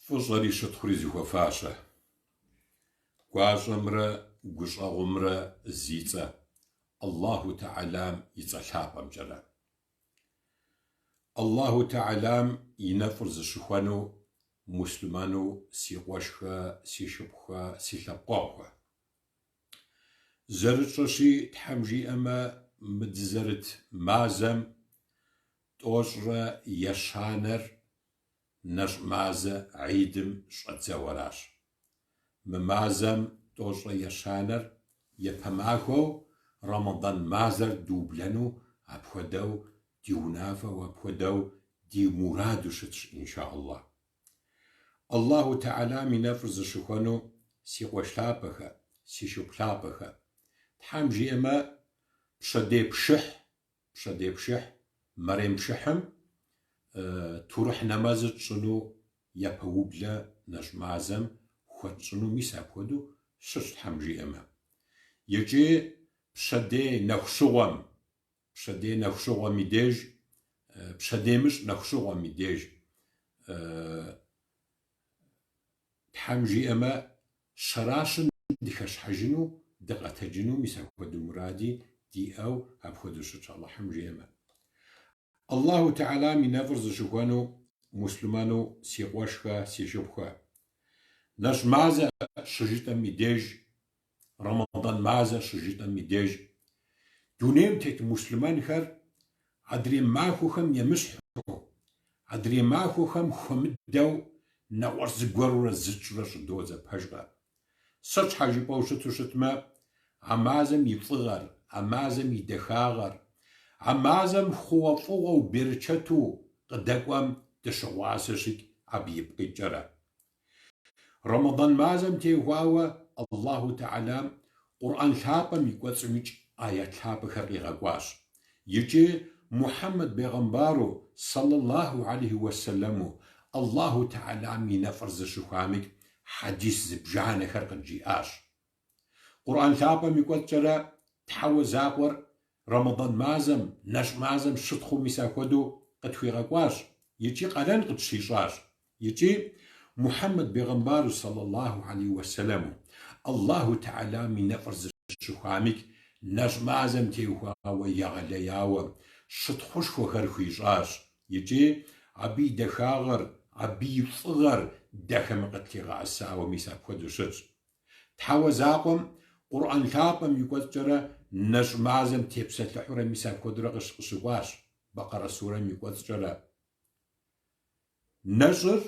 فشاري شطخري زخوفاشة قاشمرة قشاغمرة زيتة الله تعالى يتشابم جرا الله تعالى ينفرز شخوانو مسلمانو سيقوشخا سيشبخا سيلقوخا زرتشي تحمجي أما متزرت مازم توجر يشانر نش مازة عيدم شتزوراش ممازم توجر يشانر يبهماكو رمضان مازر دوبلنو أبخدو ديونافا وأبخدو دي مرادو شتش إن شاء الله الله تعالى من نفرز شخوانو سيقوشلابخا سيشوبلابخا تحمجي أما بشدي بشح مريم بشحم تروح نمازت شنو يبهوبلا نجمازم خود شنو ميساب خودو شش تحمجي أما يجي بشدي نخشوغم ميديج بشدي مش نخشوغم ميديج تحمجي أما شراشن دخش حجنو دقة جنو ميساب خودو مرادي دي أو أبخدو شش الله حمجي أما الله تعالى من نفرز شكوانو مسلمانو سيقوشخا سيشبخا نش مازا شجيتا ميديج رمضان مازا شجيتا ميديج دونيم تيت مسلمان خر عدري ماخو خم يمسحو عدري ماخو خم خمدو نورز قرور الزجرش دوزا بحجغا سچ حاجي بوشتو شتما عمازم يبطغر عمازم يدخاغر عمازم خوفوغ وبرشتو قدقوام تشواسشك عبيب قجرة رمضان مازم تيهواوا الله تعالى قرآن ثابا ميقواتسميج آيات ثابا خرقيغا قواش يجي محمد بيغمبارو صلى الله عليه وسلم الله تعالى من نفرز شخامك حديث زبجان خرق الجياش قرآن ثابا ميقواتسرا تحوى زاقور رمضان مازم نش مازم شطخو مساكودو قد خيغاقواش يجي قلن قد شيشاش يجي محمد بيغمبار صلى الله عليه وسلم الله تعالى من نفرز شخامك نش مازم تيوها ويغلياو شطخوش خو خيشاش يجي عبي دخاغر عبي صغر دخم قد تيغاسا ومساكودو شج تحوى زاقم قرآن ثابم يقول جرى نش مازم تبسل لحورة ميسا كودرا قشقواش بقرة سورة يقول جرى نجر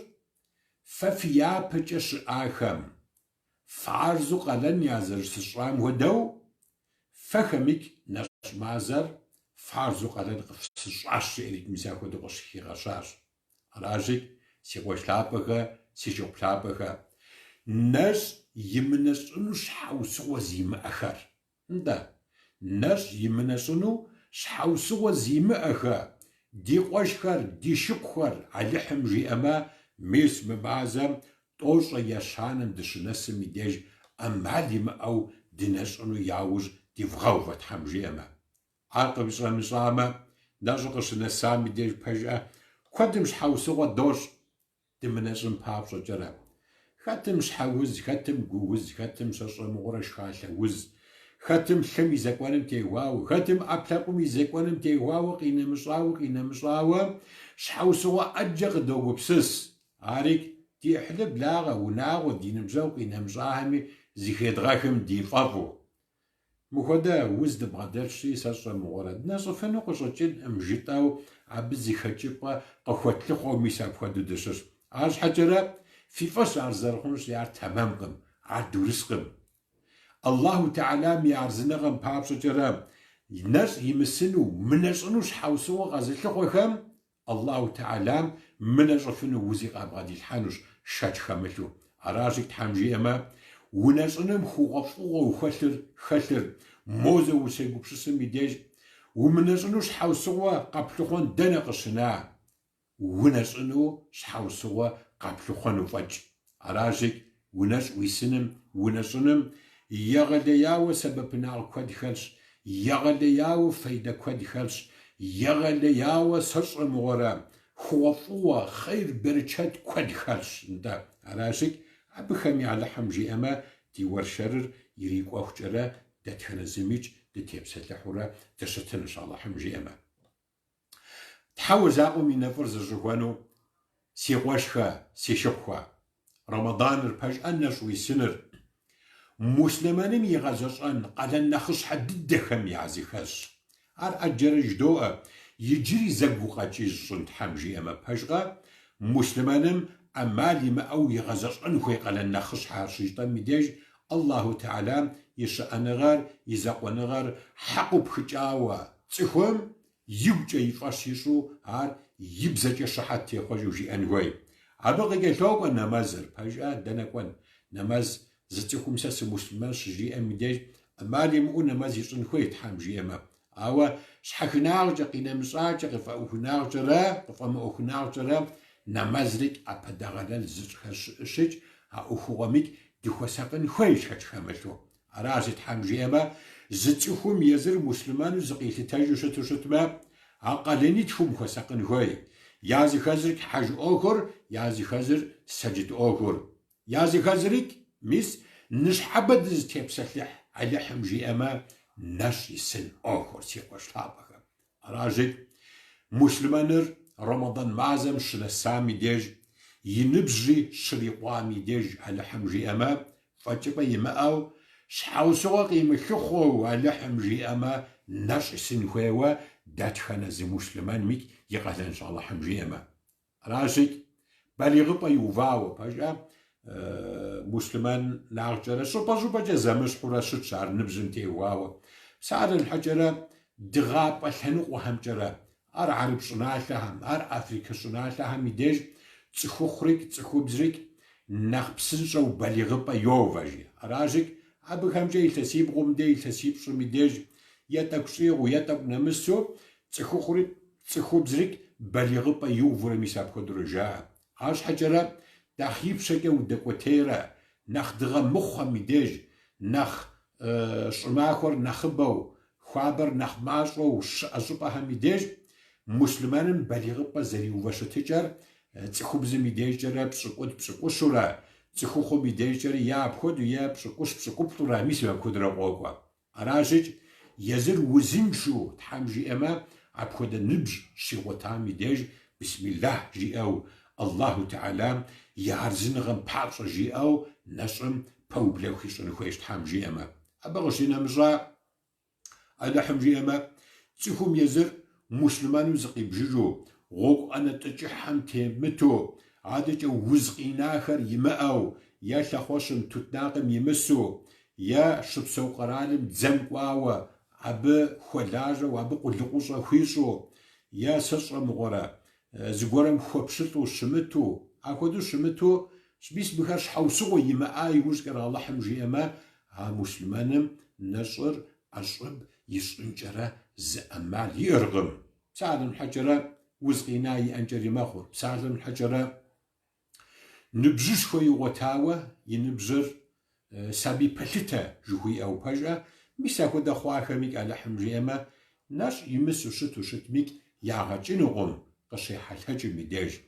ففيا بجش آخم فعرزو قلن يازر سشرام ودو فخمك نش مازر فعرزو قلن سشعش شئريك ميسا كودرا قشقي غشاش راجك سيقوش لابخا سيشوب لابخا نش يمنسونو شحاوسو زيم أخر ندا نش يمنسونو شحاوسو زيم أخر دي قوشخر دي شبخر على حمجي أما ميس مبازم توش يشانم دشنسم ديج أماليم أو دينسونو ياوج دي فغوفت حمجي أما عاقب شغل نشامة ناجقش نسامي ديج بجأة قدم شحاوسو دوش دي منسم بابشو جراب خاتم شحاوز خاتم قوز خاتم شاشا مغرش خالة وز خاتم خمي زكوانم تيواو خاتم أبلاقومي زكوانم تيواو قينا مشراو شحاوسوا أجغ دوغو بسس عارك دي حلب لاغا وناغو دي نمجاو قينا مشراهمي زيخيد غاكم دي فافو مخودا وز دبغادرشي ساشا مغرد ناسو فنو قشتين امجيطاو عبزي خاتشيبا قخوات لخو ميساب خودو دشش عاش حجرة في فش عرزرخونش يار تمامكم عدورسكم الله تعالى ميارزنغم بابشو جرام الناس يمسنو منشنوش حوسو غازلخوخم الله تعالى منشفنو وزيق ابغادي الحانوش شات خملو اراجك تحمجي اما ونشنم خوغفو خلر موزه وسيغو بشسم يديج ومنشنوش حوسو قبلخون دنقشنا ونشنو شحوسو قبل خنو فج عراجك ونش ويسنم ونشنم يغلياو سببنا الكود خلش يغلياو فايدة كود خلش يغلياو سرش مغرام خوفوا خير برشات كود خرش دا عراشك أبخم يعلحم جي أما دي ورشرر يريق وخجرة دا تخنزميج دا تيبسات لحورة تشتن إن شاء الله حم جي أما تحاول زاقو من نفرز الجوانو سيغوشخا سيشخوا رمضان الباج أنش ويسنر مسلمانم يغازشان قادن نخش حد دخم يعزي خش ار أجر جدوء يجري زقو قاچيز شنت حمجي أما باجغا مسلمانم أمالي ما أو يغازشان خوي قادن نخش حاشيشتان ميديج الله تعالى يشأن غار يزاقوان غار حقو بخجاوا تخوم يبجا يفاشيشو ار يبزا شحات تيخوجو جي أنغوي عبقى قلتوك نمازر باجغا دانكوان نماز زتكم ساس مسلمان شجي أم ديج أمالي مو نماز يشن خويت حمجي أما أو شحكناغ جقينا مساج قف أخناغ جرا قف أم أخناغ جرا نمازرك أبدغنا الزج أخوامك دخوساقن خويش هتخملتو أرازت حمجي أما زتكم يزر مسلمان زقيت تاجو شتو شتما أقلني تكم خوساقن خوي يازي خزرك حج أخر يازي خزر سجد أخر يازي خزرك ميس نش حبد تيبسلح على حمجي أما نش يسن أخر سيقوش طابقا راجل مسلمانر رمضان معزم شل سامي ديج ينبجي شريقوامي ديج على حمجي أما فاجبا يماو شحاوسوا قيمة شخو على حمجي أما نش يسن خويوا داتخانا زي مسلمان ميك يقال إن شاء الله حمجي أما راجل بالغبا يوفاو باجا مسلمان ناغجرة شوبا جزامش حورا شد شعر نبزن تيواوا سعر الحجرة دغاب الحنوق وهمجرة ار عرب شنالهم ار أفريقيا شنالهم يديج تخو خريك تخو بزريك ناخ بسنشو بالغبا يوفاجي راجك أبك همجي يلتسيب غمدي يلتسيب شو ميديج يتاكشيغ ويتاك نمسو تخو خريك تخو بزريك بالغبا يوفر ميساب خدرجاء عاش حجرة داخيب شكا ودكوتيرا ناخ دغا مخا ميديج ناخ شماخور ناخبو خوابر ناخ ماشو أشوبها ميديج مسلمان بالغبا زري وفاشتجر تخبز ميديج جرا بسقوشورا تخوخو ميديج جرا يا بخود يا بسقوبطورا ميسوا كودرا قوقوا أراجج يزر وزنشو تحمجي أما عبخود نبج شغوتا ميديج بسم الله جي أو الله تعالى يارزن غم بحاطش جي أو نشم بوبلو خيشن خويش تحمجي أما أبغشينا مجا على حمجي أما تخوم يزر مسلمان وزقي بجيجو غوق أنا تجحم تيمتو عادة وزقين آخر يمأو يا شخوشم تتناقم يمسو يا شبسو قرالم تزمقواوا عب خلاجة وعب قلقوشة خويشو يا سشرة مغورة زغورم خوبشتو شمتو أكودو شمتو شبيس بخارش حوسو يمأ يوزقر الله حمجي أما ها مسلمانم نشر أشرب يشنجرة زأمال يرغم سعد الحجرة وزقيناي أنجري ماخور سعد الحجرة نبجش خوي وتاوة ينبجر سابي بلتا جوي أو بجا ميساكو دا خواخا ميك على حمجي أما ناش يمسو شتو شتميك ياغاجين غم قشي حالهاج ميداج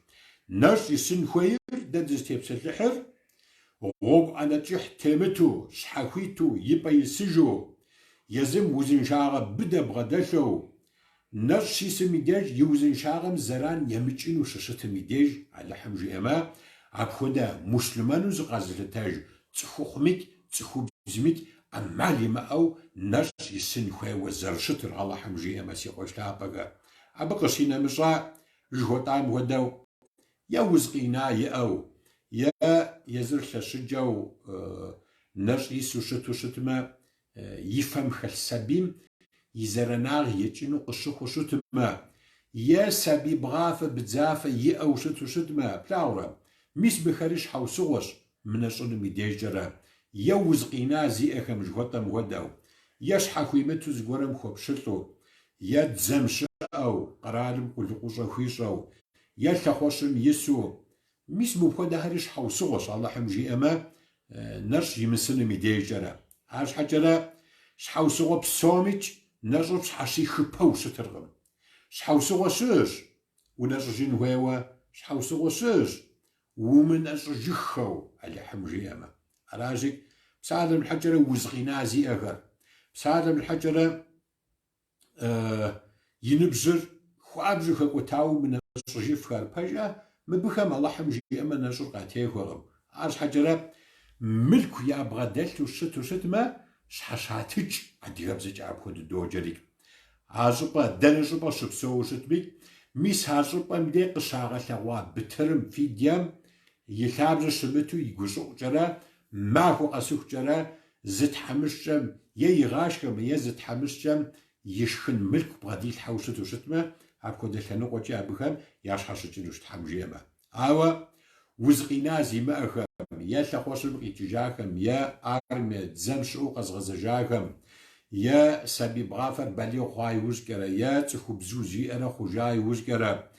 ناش يسن خوير دادز تيبس اللحر غوغ أنا تيح تيمتو شحاكويتو يبا يسجو يزم وزن شاغة بدا بغداشو ناش يسن ميداج يوزن شاغم زران يمجينو ششت ميداج على حمجي أما عبخودا مسلمانو زغازلتاج تخوخميك تخو بزميك أمالي ما أو ناش يسن خوي وزرشتر على حمجي أما سيقوش لابقا أبقى سينا مشا جهوطام وداو يا وزقينا يا أو يا يزرش شجاو ناش يسو شتو شتما يفهم خلسابيم يزرناغ يجينو قشخو شتما يا سابي بغافة بتزافة يا أو شتو شتما بلاورا ميس بخارش حوسوش من الشون ميديجرا يا وزقينا زي أخم جهوطام وداو ياش حاكوي متو زغورم خوب شتو يا تزمش أو قرارم قلقوشا خويشاو يا تخوشم يسو ميس بوخدا هرش حوسوش الله حمجي أما نرش يمسن ميديجرا هاش حجرا شحوسو بسوميج نرش حشي خبو شترغم شحوسو شوش ونشجين هو شحوس غسوس ومن أشجخو على حمجيما راجك بسادة من الحجرة وزغينازي أغر بسادة من الحجرة ينبزر خوابزو خاكوتاو من أشجيف خار بجا مبخم الله حمجيما نشر قاتيه غرم عرش حجرة ملك يا بغدلت وشت ما شحشاتج عدي غبزج عبخود الدوجريك عاشقا دنجبا شبسو شتبيك ميس عاشقا مدي قشاغا ثوا بترم في ديام يلابز شبتو يقشو جرا ماهو قسوك جرا زت حمشجم يغاشكم يزت حمشجم يشخن ملك بغديل حوشت وشتما عبخود الخنوق وجي أبخم ياش حشجن وشت حمجيما عاوا وزغينازي ما أخم يا تخوشبق اتجاهكم يا أرمي زمشو قزغزجاكم يا سبي بغافر بلي خواي وزكرا يا تخبزوزي أنا خجاي وزكرا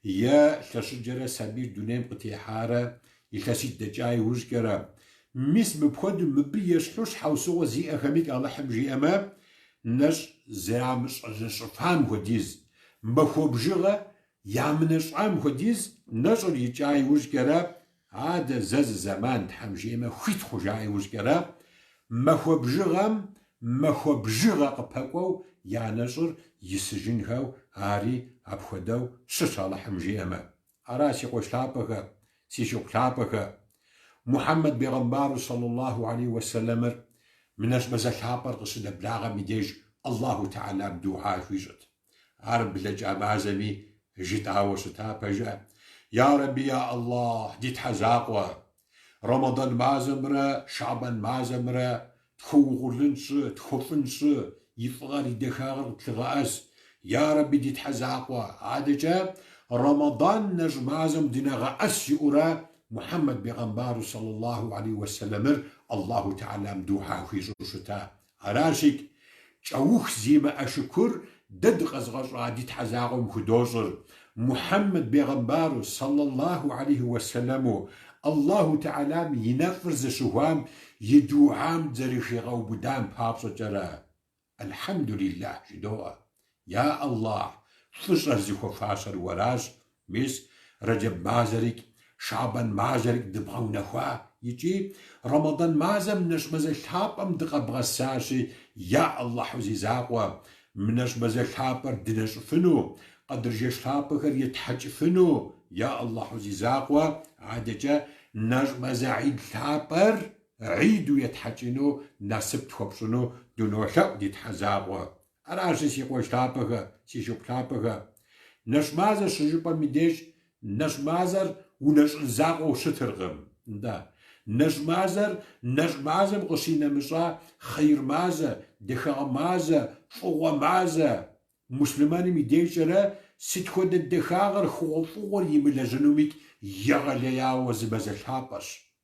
يا تشجرة سبي دونيم قتيحارة يخسي الدجاي وزكرا مس ببخد مبيش حوش حوسو زي أخميك الله حمجي أما نش زامش فهم خديز مخوب جغة يامنش عام خديز نشر يجاي وزكرا عاد زز زمان تحمجي أما خيت خجاي وزكرا مخوب جغم مخوب جغة قبقو يا نشر يسجنهو عاري أبخدو ششال حمجي أما أراسي قوش لابخ سيشوك لابخ محمد بيغمبار صلى الله عليه وسلم منش بزلحابر قصد بلاغة مديج الله تعالى بدوحا فيجت عرب لجأ مازمي جيت عاوشتها بجأ يا ربي يا الله ديت حزاقوة رمضان مازمرة شعبان مازمرة تخوغلنش تخفنش يفغر يدخاغر تلغاس يا ربي ديت حزاقوة عادجا رمضان نج مازم دينغا أسيورا محمد بيغمبار صلى الله عليه وسلم الله تعالى مدوحا في جوشتا عراشك جوخ زيما أشكر دد غزغز عادي تحزاغم خدوزر محمد بيغمبار صلى الله عليه وسلم الله تعالى ينفرز شوام يدوعام زريخي غوبدام بابس جرا الحمد لله جدوه يا الله فشر زيخو فاشر وراج ميس رجب مازرك شعبان مازرك دبغو نخوا يجي رمضان مازم نشمز الحابم دقب غساشي يا الله حوزي زاقوا منشمز الحابر دنش فنو قدر جيش حابخر يتحج فنو يا الله حوزي زاقوا عادجا نشمز عيد الحابر عيدو يتحجنو ناسب تخبشنو دونو شاق دي تحزاقوا أراشي سيقوش حابخر سيشوب حابخر نشمازر شجوبا ميديش نشمازر ونشزاقو شترغم دا نجمازر قصينا مشا خير مازا دخا مازا فوق مازا مسلماني ميديشرا ستخد الدخاغر خوفور يملا جنوميك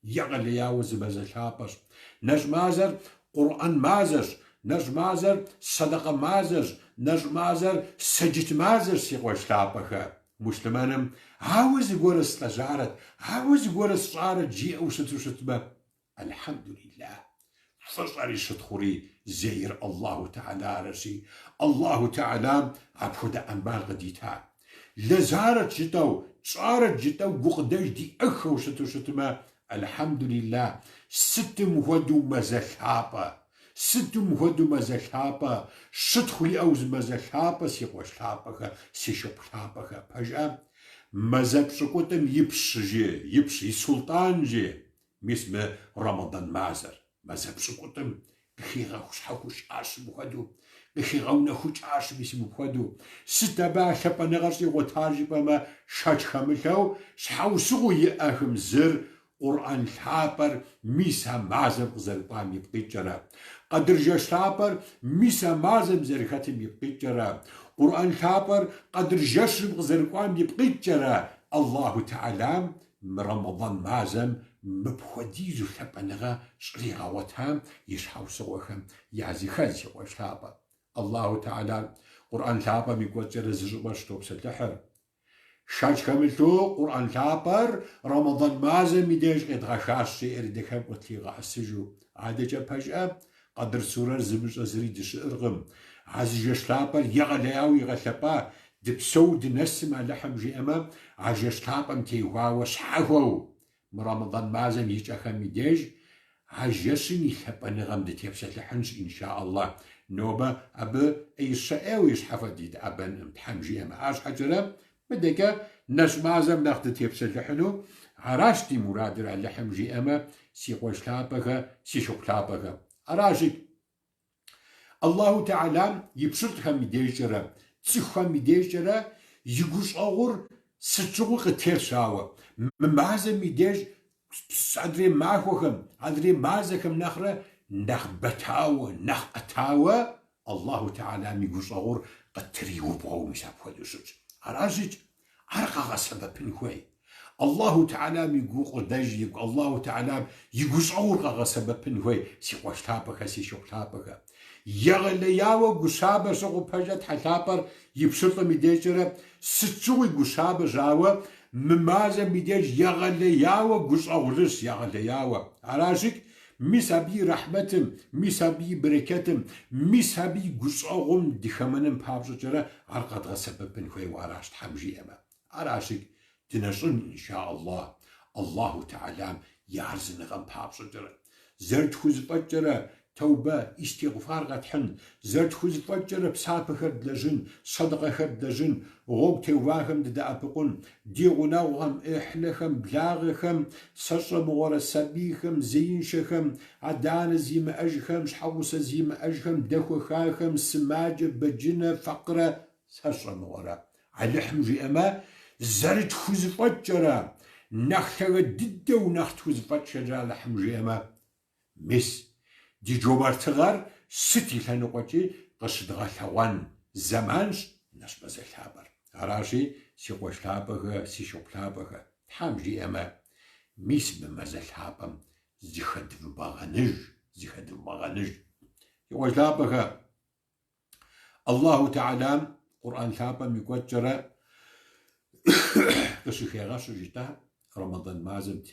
يغلياوز بزلحابش نجمازر قرآن مازر نجمازر صدقة مازر نجمازر سجت مازر سيقوش لابخا مسلمانم عاوز يقول تجارت عاوز يقول صارت جي أو شتبه الحمد لله فصاري شتخوري زير الله تعالى رشي الله تعالى عبخد أنبال غديتها لزارت جتو صارت جتو قداش دي أخو شتبه الحمد لله ستم ودو مزلحابة شتخوي أوز مزلحابة سيقوش حابة سيشوب حابة فجأة مزب شكوتم يبشي سلطان جي مسمى رمضان مازر مزب شكوتم بخيغا حوش عاش بخدو بخيغا ونخوش عاش بسم بخدو ستبا شبا نغرسي غتارجي بما شاج خملو شحوسو يأخم زر قرآن الحابر ميسا مازم زرقام يبقيتجرا قدر جاش حابر ميسا مازم زرقاتم يبقيتجرا قرآن الحابر قدر جاش زرقام يبقيتجرا الله تعالى رمضان مازم مبخديزو ثبنغا شريغا وتهم يشحو سوخم يعزي خلسي وشحابا الله تعالى قرآن الحابر ميقوتجر زجبا شتوب سلحر شاج كملتو قرآن الحابر رمضان مازم يديش ادغاشاش شئر دكهم قتليغا حسجو عادجا بجأة قدر سورة زمج أزري دش إرغم عزيجا شلابر يغلياو يغلبا دبسو دنسم على لحم جيما عجش تابم تيوا وشحهو مرمضان مازم يجاخم يديج عجشني ثبن غم دتيبسة لحنش إن شاء الله نوبة أب أي شقاوي حفظت أبن امتحان جيما عاش حجرة بدك نش مازم ناخد تيبسة لحنو عراشتي مرادر على لحم جيما سي قوش لابغا سي شوك لابغا عراشك الله تعالى يبشرت خم يديجرة تسخم يديجرة يقوش أغور ستشوق تيرشاوة مازم يديج أدري معكم أدري مازكم نخرة نخبتاوة نخقتاوة الله تعالى ميقوش أغور قد تريو بغو مساب ودوشج عراشج عرقا سبب نخوي الله تعالى ميقوق داج الله تعالى يقوش أغور سبب نخوي سي قوش تابك سي شوك تابك يغلياوة قشابة شغو بجد حتابر يبشرط ميديجرة ستشوي قشابة جاوة ممازة ميديج يغلياوة قش أغرس يغلياوة عراشك ميسابي رحمتم ميسابي بركتم ميسابي قش أغم دخمنم بابشجرة عرقد غسبب نخوي وعراشت حمجي أما عراشك تنشن إن شاء الله الله تعالى يعرزن غم بابشجرة زرد خوز بجرة توبة استغفار غتحن زرد خوز فجر بسابة خرد لجن صدقة خرد لجن غوب توواهم ددا أبقون ديغناوهم إحلخم بلاغخم سشر مغورة سبيخم زينشخم عدان زيم أجخم شحوص زيم أجخم دخو خاخم سماج بجنة فقرة سشر مغورة على حمجي أما زرد خوز فجر نختغ دد ونخت خوز فجر على حمجي أما مس دي جوبرتغار ستي لنقوتي قصد غثوان زمانش نشبز الحابر عراشي سي قوش لابغة سي شوك لابغة تحامجي أما ميس بمز الحابم زيخد بباغنج يقوش لابغة الله تعالى قرآن لابم يقول جرى قصي خيغاش جيتا رمضان مازم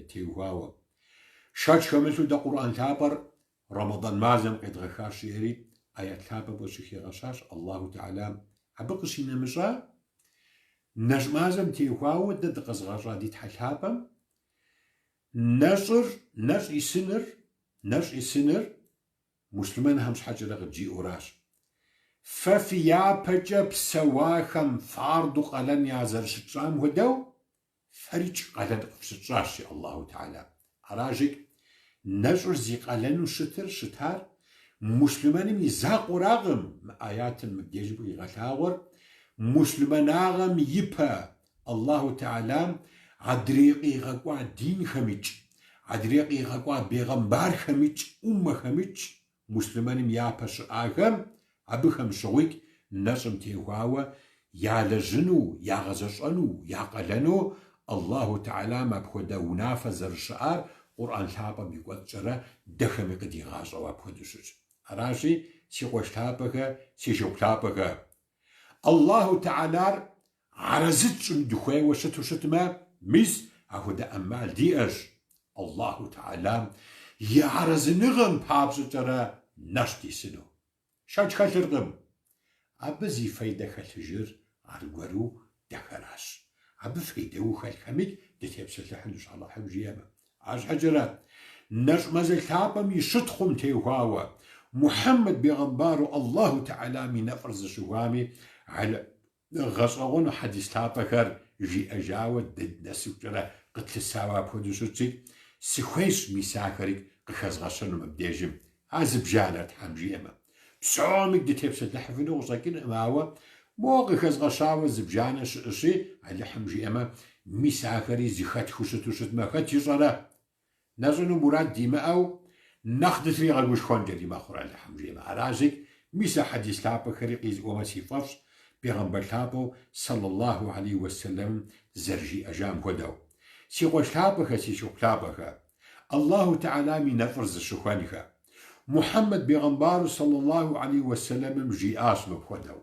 تيوهاوة شاش خمسو دا قرآن لابر رمضان مازم قد غخاش يري آيات لابا بوشي غشاش الله تعالى عبقشي نمجا نج مازم تيخواو دد قزغاشا دي تحلابا نج يسنر مسلمان همش حاجة لغد جي أوراش ففيا بجب سواخم فاردو قلن يازر شترام ودو فريج قلن قفشتراش الله تعالى عراجك نجر زي قلن شتار مسلمان ميزاق وراغم آيات المجيجب يغتاور مسلمان آغم يبا الله تعالى عدريقي غقوا دين خميج عدريقي غقوا بيغمبار خميج خميج مسلمان ميابش آغم أبخم شويك نجم تيهواوا يا لجنو يا غزشانو يا قلنو الله تعالى ما بخدا ونافذ الشعار قرآن لابا بيقول جرى دخم قدي غاز وابخدشج راشي سي قوش لابك سي شوك لابك الله تعالى عرزت دخوي وشتما ميس أهدا أمال دي أج الله تعالى يعرز نغم بابز جرى نشتي سنو شاج خلرغم أبزي فايدة خلجر عالقورو دخراش أب فايدة وخلخمك دتيبسل لحن شاء الله حمجيما عاش حجرة نجمز الكابم يشتخم تيهواوا محمد بيغمبارو الله تعالى من نفرز شوامي على غصغون حديث لابكر جي أجاوة دد نسوكرة قتل الساوا بودوشوتي سخويش ميساكريك قخز غشن مبديجم عزب جانت حمجيما بسعومك دتيبسل لحفنو وصاكين اماوا موقع خز غشاوة زبجانة شي على حمجيما ميساكري زيخات خوشتوشت ما خات يصرا نزنو مراد ديما أو نخدت لي غلوش خون ديما خور على حمجيما عراجك ميسا حديث لابا خريقيز ومسي ففش بيغمبر لابو صلى الله عليه وسلم زرجي أجام هدو سي غوش لابا سي شوك لابا الله تعالى من نفرز الشخوانيخا محمد بيغمبار صلى الله عليه وسلم جي آسم بخدو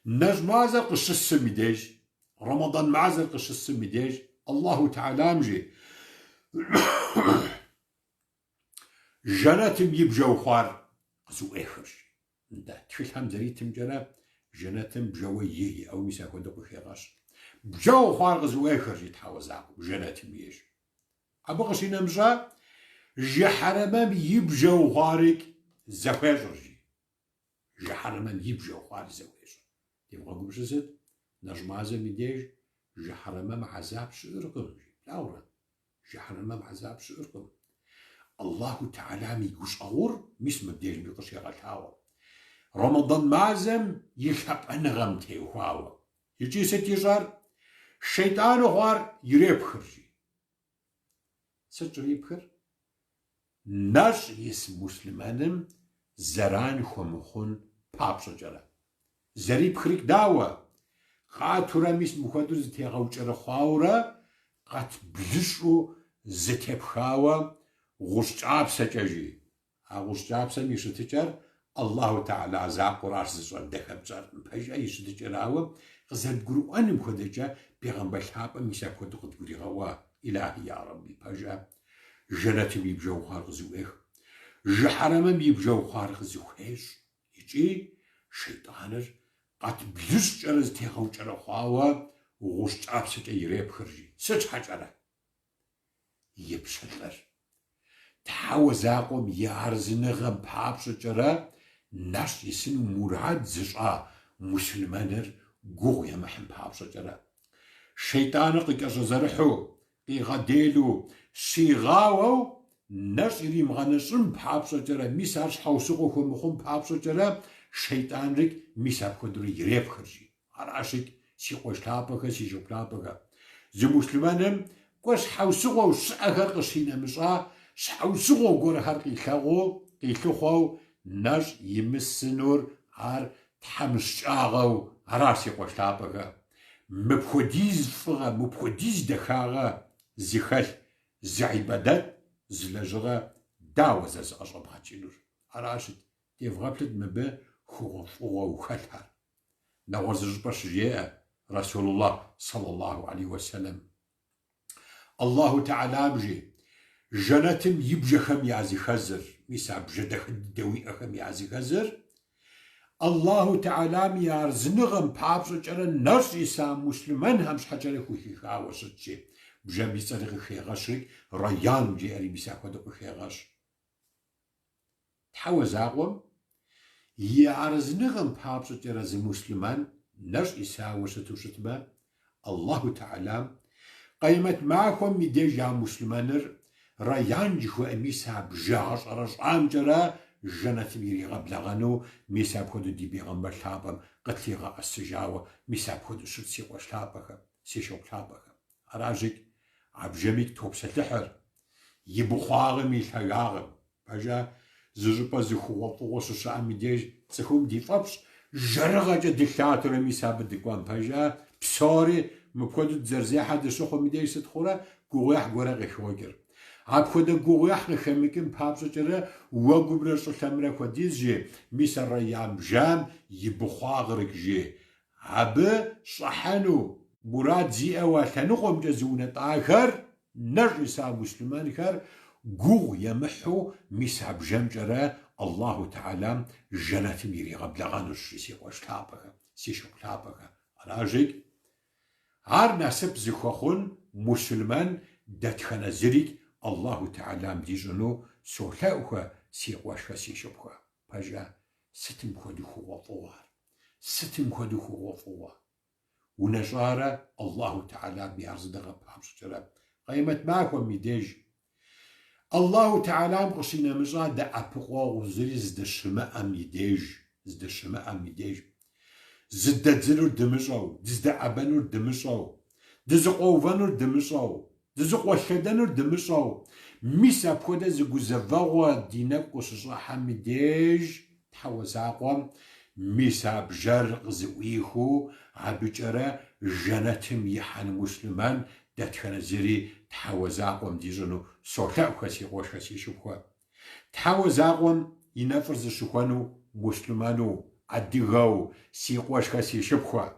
نجمازة قش السميديج رمضان معزل قش السميديج الله تعالى مجي جناتم يبجو خوار قزو اخرج انت تفل هم زريتم جرا جنتم بجوي أو مساكو دقو خيغاش بجو خارغ ويخر جي تحوزاكو جنتم يش أبغش نمجا جي حرمام يبجو خارق زخيجر جي حرمام يبجو خارق زخيجر تبغى قبش زد نجمازة مديج جي حرمام عذاب شئركم لاورا جي حرمام عذاب شئركم الله تعالى ميقوش أغور مش مديج بيقش يغلتاوا رمضان مازم يلحق أنغم تيوهاوا يجي ستيجار الشيطان غار يريب خرجي سجريب خر ناش يس مسلمانم زران خمخون بابشا جرا زريب خريك داوا خاطورا ميس مخدر زتيغاو جرا خاورا قات بلشو زتيب خاوا غشجاب سجاجي غشجاب سميش تجار الله تعالى زاق وراس زوان دخل جار بحاجة يشد جراوا غزال قرآن مخدجا بيغنبال حابا ميسا كودو قد قري غوا إلهي يا ربي بحاجة جنة بيبجو خارق زوئيخ جحرم بيبجو خارق زوئيش يجي شيطانر قات بلش جرز تيخو جرا خواوا وغشت عبسك يريب خرجي سج حجرة يبشلر تحوزاقم يارزنغم بحابش جرا ناش يسن مراد زشا مسلمانر قو يمحن بحابش جرا شيطان قيقش زرحو قيغا ديلو سيغاو ناش يريم غانشن بحابش جرا ميسارش حوسقو خمخم بحابش جرا شيطان ريك ميساب خدرو يريب خرجي عراشك سي قوش لابك سي جوب لابك زي مسلمانم قوش حوسقو شاكر قشينا مشا شحوسقو قور هارقي خاغو قيلوخو ناش يمسنور هار تحمش آغاو عراسي قوش لابك مبخوديز فغا مبخوديز دخاغا زيخل زعبادات زلجغا داوز از أشرب هاتشينور عراشك تيفغابلت مبه خوف وخلها نورز جبش جاء رسول الله صلى الله عليه وسلم الله تعالى بجي جنتم يبجى خم يعزي خزر ميساب جدخ الدوي أخم يعزي خزر الله تعالى ميارزنغم بابش جرى نرس إسام مسلمان همش حجر خوخي خاوشت جي بجا بيصدق خيغاشرك ريان جي أري ميساكو دقو خيغاش تحوز أقوم يارزنغم بابش جرى زي مسلمان نرس إساوشت وشتما الله تعالى قيمت معكم ميديج يا مسلمانر ريان جخو أميساب جاش رجعام جرى جنة ميري غبلغانو ميساب خودو دي بيغمبر ثابم قتليغا السجاوة ميساب خودو شرسي وشلابخا سيشو بلابخا أراجك عبجميك توبس اللحر يبخواغم يلحاغم باجا زجبا زخو وطوغوش شعامي ديج تسخوم دي فابش جرغا جا دكتاتور ميساب ديكوان باجا بسوري مبخودو تزرزيحا دشوخو ميديج ستخورا قويح قورغي خوغر عب خدا قويح خميكم بابسو جرى وقبرش الثمرة خديز جي ميسر ريام جام يبخاغرك جي عب صحنو مراد زي اوالتانو قم جزونة آخر نرسا مسلمان خر قو يمحو ميساب جام جرى الله تعالى جنة ميري غبلغانوش سيقوش لابك سيشوك لابك راجيك عار ناسب زخوخون مسلمان داتخنا زريك الله تعالى مديجنو سولاوها سيقواشها سيشبها باجا ستم خدوخو وطوار ستم خدوخو وطوار ونجارة الله تعالى بيعرض دغب بامشجرة قيمة معكم ميديج الله تعالى مقشينا مجا دا أبقوا وزري زد الشماء ميديج زد الشماء ميديج زد دزلور دمجاو زد أبانور دمجاو دزقو فانور دمجاو دزق وشدنور دمشاو ميسا بخودا زقو زفاغوا دينك وشجرا حميديج تحوزاقوام ميسا بجرق زويخو عبجرا جنتم يحن مسلمان داتخنا زيري تحوزاقوام ديجنو سوتاو خسي غوش خسي شبخوا تحوزاقوام ينفرز شخوانو مسلمانو عدغاو سيقوش خسي شبخوا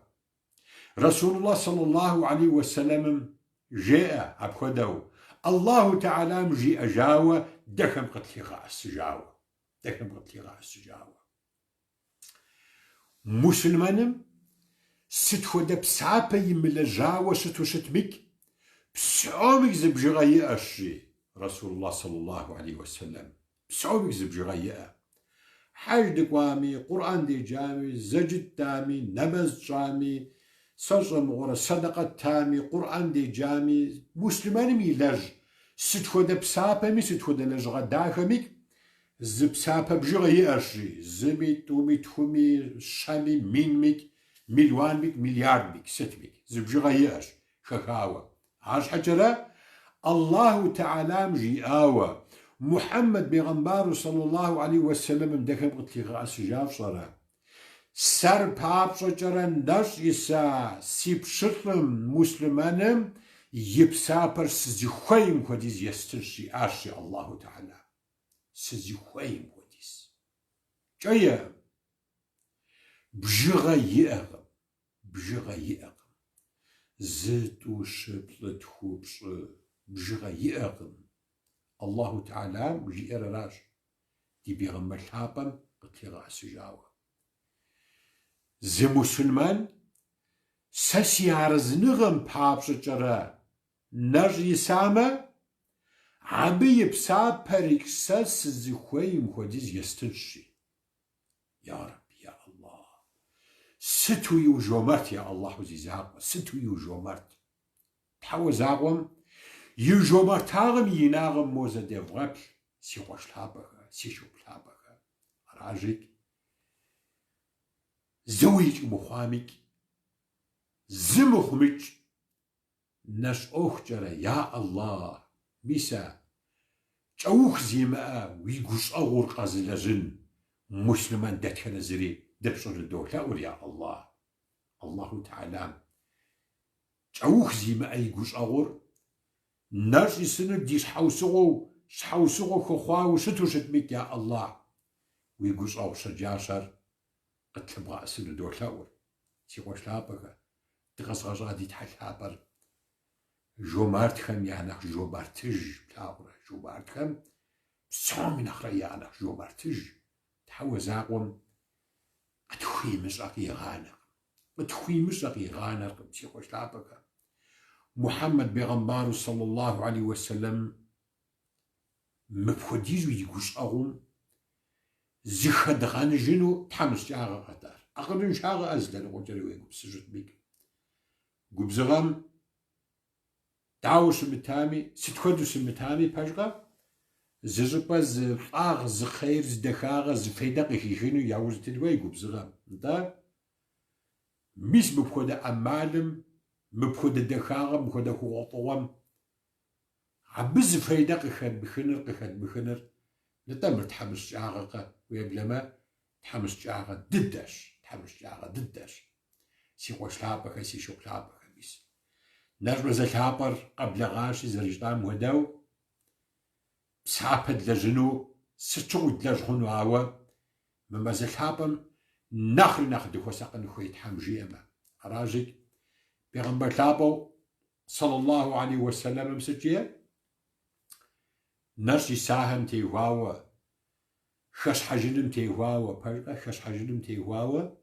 رسول الله صلى الله عليه وسلم جاء أبخدو الله تعالى مجي أجاوة دكم قتلغاء السجاوة مسلمانم ستخود بسابة يملجاوة ستوشتمك بسعومك زبجغي أشي رسول الله صلى الله عليه وسلم بسعومك زبجغي حج دقوامي قرآن دي جامي زجد تامي نبز جامي صرصة مغورة صدقة تامي قرآن دي جامي مسلمان ميلج ستخود بسابة مي ستخود لجغة داخمك زبسابة بجغي أشي زمي تومي تخومي شامي مينمك مليون بك مليار بك ستمك زبجغي أش خخاوة عاش حجرة الله تعالى مجيئاوة محمد بيغمبار صلى الله عليه وسلم مدخل بغتلغاء سجاف صلاة سر باب شجرة نش يسا سيب شرم مسلمانم يبسابر سزي خويم خديز يستنشي آشي الله تعالى سزي خويم خديز جاية بجغيئغم بجغيئغم زيتو شبلت خوبش بجغيئغم الله تعالى بجئر راش دي بيغمر حابم قتلغا سجاوة زي مسلمان سسيارز نغم بابش جرى نرجي سامة عبي بساب بريك سس زي خويم خوديز يستنشي يا رب يا الله ستو يوجومرت يا الله زي زاقوة ستو يوجومرت تحوى زاقوم يوجومرتاغم يناغم موزة ديفغبل سي خوش لابخة سي شوب لابخة راجك زويج مخامك زمخمك نش أخجر يا الله ميسا جوخ زيماء ويقوش أغور قازلجن مسلمان دتخل زري دبشر الدولة يا الله الله تعالى جوخ زيماء يقوش أغور نش يسنر ديش حوسغو خخواو ستوشت ميك يا الله ويقوش أغور شجاشر قد تبغى أسن الدولة سيقوش لابك تغصغص غادي تحلابر جومارت خم يعني جومارتج بلاورة جومارت خم بسام من أخرى يعني جومارتج تحوى زاقوم أتخوي مشاقي غانق أتخوي مشاقي غانق سيقوش لابك محمد بيغمبار صلى الله عليه وسلم مبخديزو يقوش أغوم زخد غان جنو تحمس جاغا قدار أقرن شاغا أزدل غجري ويقوم سجد بيك قبزغم داو سمتامي ستخدو سمتامي باشغا زجبا زفاغ زخير زدخاغ زفيدق خيخينو ياوز تدوي قبزغم دا ميس مبخودة أمالم مبخودة دخاغ مبخودة خوطوام عبز فيدق خد بخنر نتمر تحمس جاغا ويبلما تحمس جاغا دداش سيقوش لابك سي شوك لابك ميس نجم زلابر قبل غاشي زرجدام وداو بسابد لجنو ستشود لجهنو عوا مما زلابم نخل دخو ساقن خويت حمجي اما راجك بيغمبر لابو صلى الله عليه وسلم مسجيه نرجي ساهم تيهواوا خش حجنم تيهواوا برقا خش حجنم تيهواوا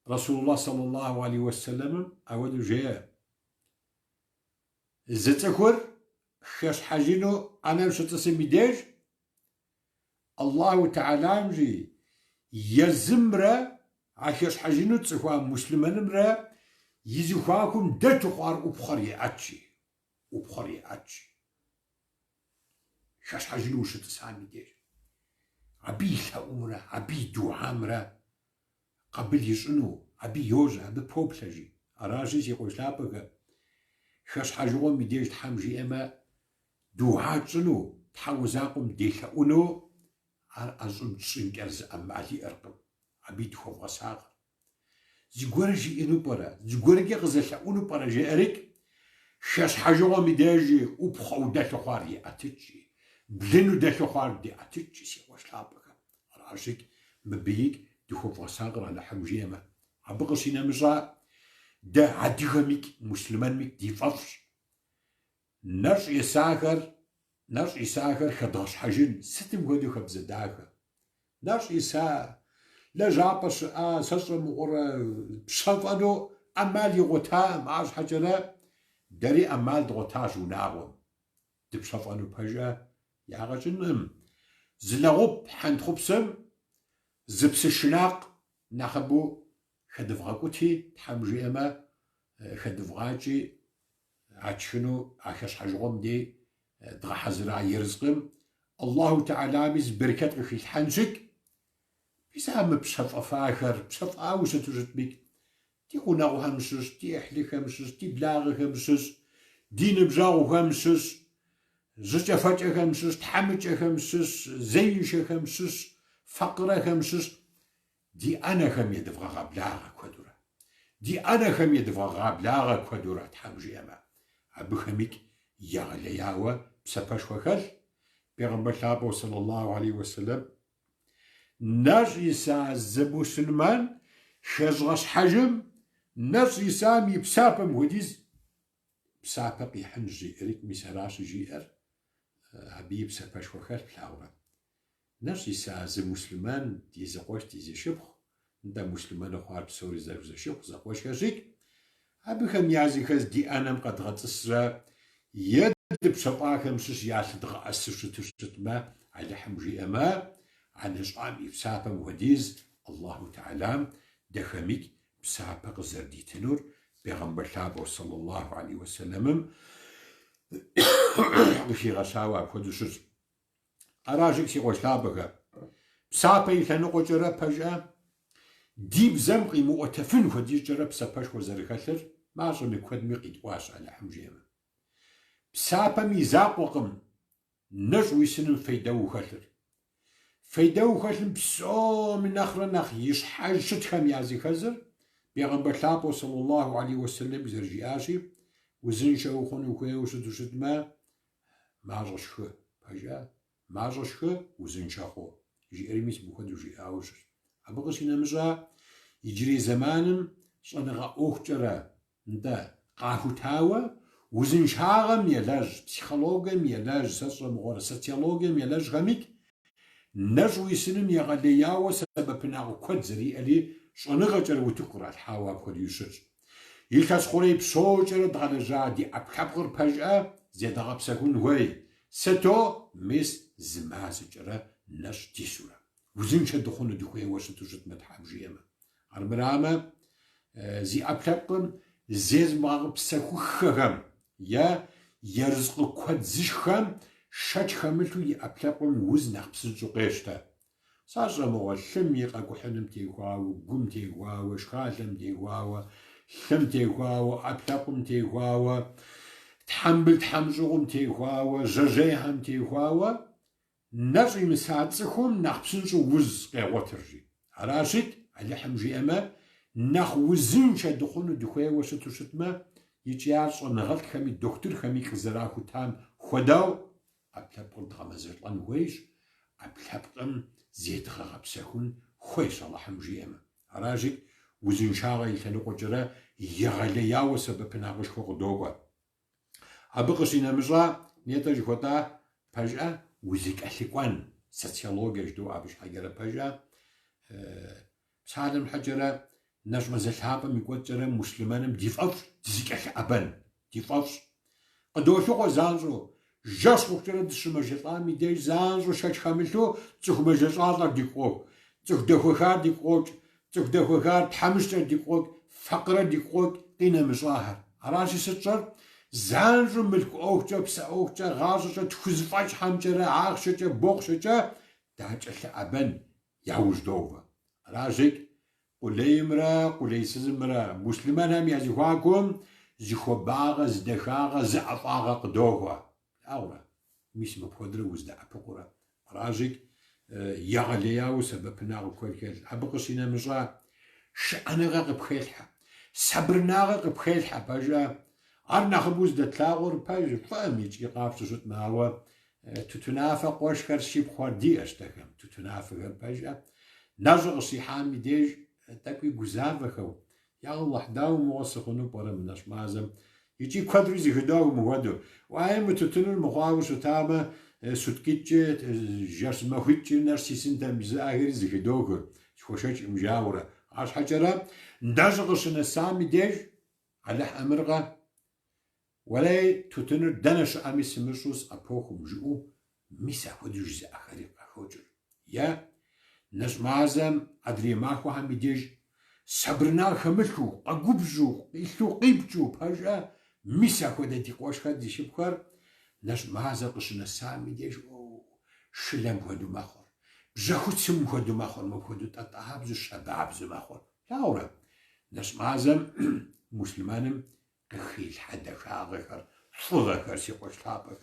رسول الله صلى الله عليه وسلم أود جاء زتكر خش حجنو أنا مش تسمي ديج الله تعالى مجي يزمرة عشش حجنو تسخوا مسلمان مرة يزخواكم دتخوار وبخاري أتشي خش حجنو شو تسمي ديج عبي ثأمرة عبي دعامرة قبل يشنو عبي يوجع ببوبلجي أراجي سيقوش لابك خش حجوة مديش تحمجي أما دوعات شنو تحوزاكم ديخاونو أزم تشنكرز أمالي أرقم عبي تخوف غساق زيقورجي إنو برا زيقورجي غزلأونو برا جي أريك خش حجوة مديجي وبخو داخل خواري أتجي بلنو داخل خواري دي أتجي سيقوش لابك أراجيك مبيك دخوف غساق على حمجيما عبقسينا مزا دا عديغميك مسلمان ميك دي فرش نرش يساخر خداش حجن ستم غدو خبز داخل نرش يسا لجابة شقا سسر مغرى بشفنو أمال يغوتا معاش حجرة داري أمال دغوتاج وناغم دبشفنو بجا ياغجنم زلغوب حند خبسم زبس الشناق ناخبو خدفغاكوتي تحمجي أما خدفغاجي عاتشنو عاكش حجغم دي دغا حزرع يرزقم الله تعالى مز بركات غخي الحنجك بيسام بشف أفاخر بشف آوش تجد بيك دي قناغو همسس دي أحلي همسس دي بلاغ همسس دي نبجاغو همسس زجا فجأة همسس تحمج همسس زيش همسس فقر همسس دي أنا هم يدفغ غبلاغ كودورا دي أنا هم يدفغ غبلاغ كودورا تحمجي أما أبو خميك يغلياوة بسباش وخل بيغمبر الله صلى الله عليه وسلم ناش يسا زبو سلمان شزغش حجم ناش يسامي بسابم وديز بسابق يحنجي إريك مسراش جيئر هبي بساباش وخل بلاورا ناش يسا زبو مسلمان دي زقوش دي زي شبخ ندا مسلمان أخوار بسوري زي شبخ زقوش كاشيك هبي خم يازي خز دي أنم قد غتصر يد بشطاكم سس ياسد غأسس تشتما على حمجي أما على شعام بسابم وديز الله تعالى دخميك بسابق زردي تنور بيغمبر الله صلى الله عليه وسلم وشي غشاوة كودوشش أراجك سي غشابك بسابي لنقو جرى بجا ديب زمقي مؤتفن وديز جرى بسابش وزر خسر ما عشان كود مقيد واش على حمجي أما بسابة ميزاق وقم نجوي سنم فيدو خلر فيدو خلر بسو من آخر نخ يشحاج شتخم يازي خزر بيغمبر الله صلى الله عليه وسلم زرجي آشي وزن شو خونو كوي وشد وشد ما رشخه بجا ما رشخه وزن شاخو جي ارميس بخد وجي آوش أبغش نمجا يجري زمانم صنغا أوخجرا ندا قاهو تاوى وزن شاغم يلاج بسيخولوجم يلاج سسر مغور سوسيولوجم يلاج غميك نجوي سنم يغلياو سبب ناغو كود زري ألي شنغا جر وتقرا الحاوا بكل يشج يلكاس خوري بسوجر دغلجا دي أبكبغر بجأ زيادة غبسكون هوي ستو مس زماز جرا نش تيسورا وزن شدخون دخوي وشتو جت متحب جيما عربرامة زي أبكبغر زيز مغرب بسكوخهم يا يرزق كود زشخم شاج خملتو يأبلقون وزنق بسجو قيشتا ساجا مغل شم يقاكو حنم تيغواو قم تيغواو شخالم تيغواو شم تيغواو أبلقون تيغواو تحمل تحمجوغم تيغواو جاجيهم تيغواو نفسي مساعدسخم نقبسنجو وز قيغوترجي عراشت على حمجي أما نخ وزن شدخون دخوي وشتو شتما يجياش نغلط خمي دكتور خمي خزراكو تام خداو أبلابقن تغمزرطان ويش أبلابقن زيت غابساكون خويش الله حمجي أما راجك وزن شاغا يلتنقو جرا يغلياو سبب ناغش خوغ دوغا أبقشي نمجا نيتاج خوتا بجأ وزيك أحلقوان سوسيولوجيا جدو أبش حجرة بجأ بسالم الحجرة نجم زلحابة ميقود جرا مسلمان ديفعوش ديزيك أبن ديفعوش قدوشو زانزو جاش وقتنا دش مجلطان ميداش زانزو شاش خاملتو تسوخ مجلطان ديقوك تسوخ دخوخار ديقوك تسوخ دخوخار تحمشتر ديقوك فقرة ديقوك قينا مزاهر عراشي ستشر زانزو ملك أوكجا بسا أوكجا غازوشا تخزفاش حمجرا عاقشجا بوخشجا داج أبن ياوش دوفا عراشيك قولي مرا قولي سزمرا مسلمان هم يزيخواكم زيخو باغا زدخاغا زعفاغا قدوغا أورا مش مبخدر وزدع بقرا راجك يغلياو سبب ناغو كل أبقشينا مجا شأنغا بخيلها صبرناغا بخيلها باجا أرنا خبوز دتلاغور باجا فهم يجي قاف تجد ماوا تتنافق واشكر شيب خوردي أشتكم تتنافق باجا نجغ صيحامي ديج تاكوي جزافخو يا الله داو موسخونو برا مناش مازم يجي كادري زي هداو مودو واي متتنو المخاوش تاما سوتكيتش جاس ما هيتش نرسي سنتا مزاهر زي هدوغ سخوشج مجاورة عاش حجرة ندجغش نسامي ديج على أمرغة ولا تتنر دنش أمي سمرشوس أبوكم جئو ميسا خدو جزء أخري أخوجر يا نجمازم أدري ماكو هم ديج صبرنا خملكو أقوبجو إلتو قيبجو بحاجة ميسا خدو دي قوش خدي شبخر نجمازم قشنا سامي ديج شلم خدو مخور بجاخد سم خدو مخور مخدو تطهابزو شبابزو مخور لا أورا نجمازم مسلمانم قخيل حدا شاغخر صغخر سيقوش لابخر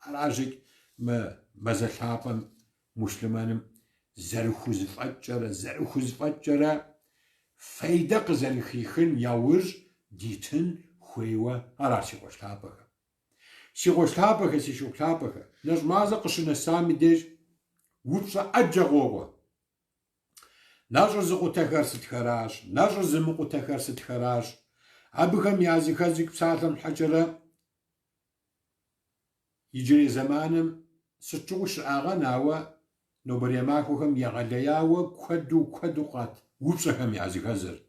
أراجك ما مازال مسلمانم زرخوز فجرة فيدق زرخيخن ياوج ديتن خويوة أرا سيقوش لابخر سيقوش لابخر سيشوك لابخر نجمازة قشنا سامي ديج وطسا أجغوغو ناجر زقو تخر ستخراش ناجر زمقو تخر ستخراش أبغم يازي خزيك بسالم حجرة يجري زمانم ستوش آغاناوة نوبري ماكوهم يغلياوة كدو قات وبسهم يازي خزر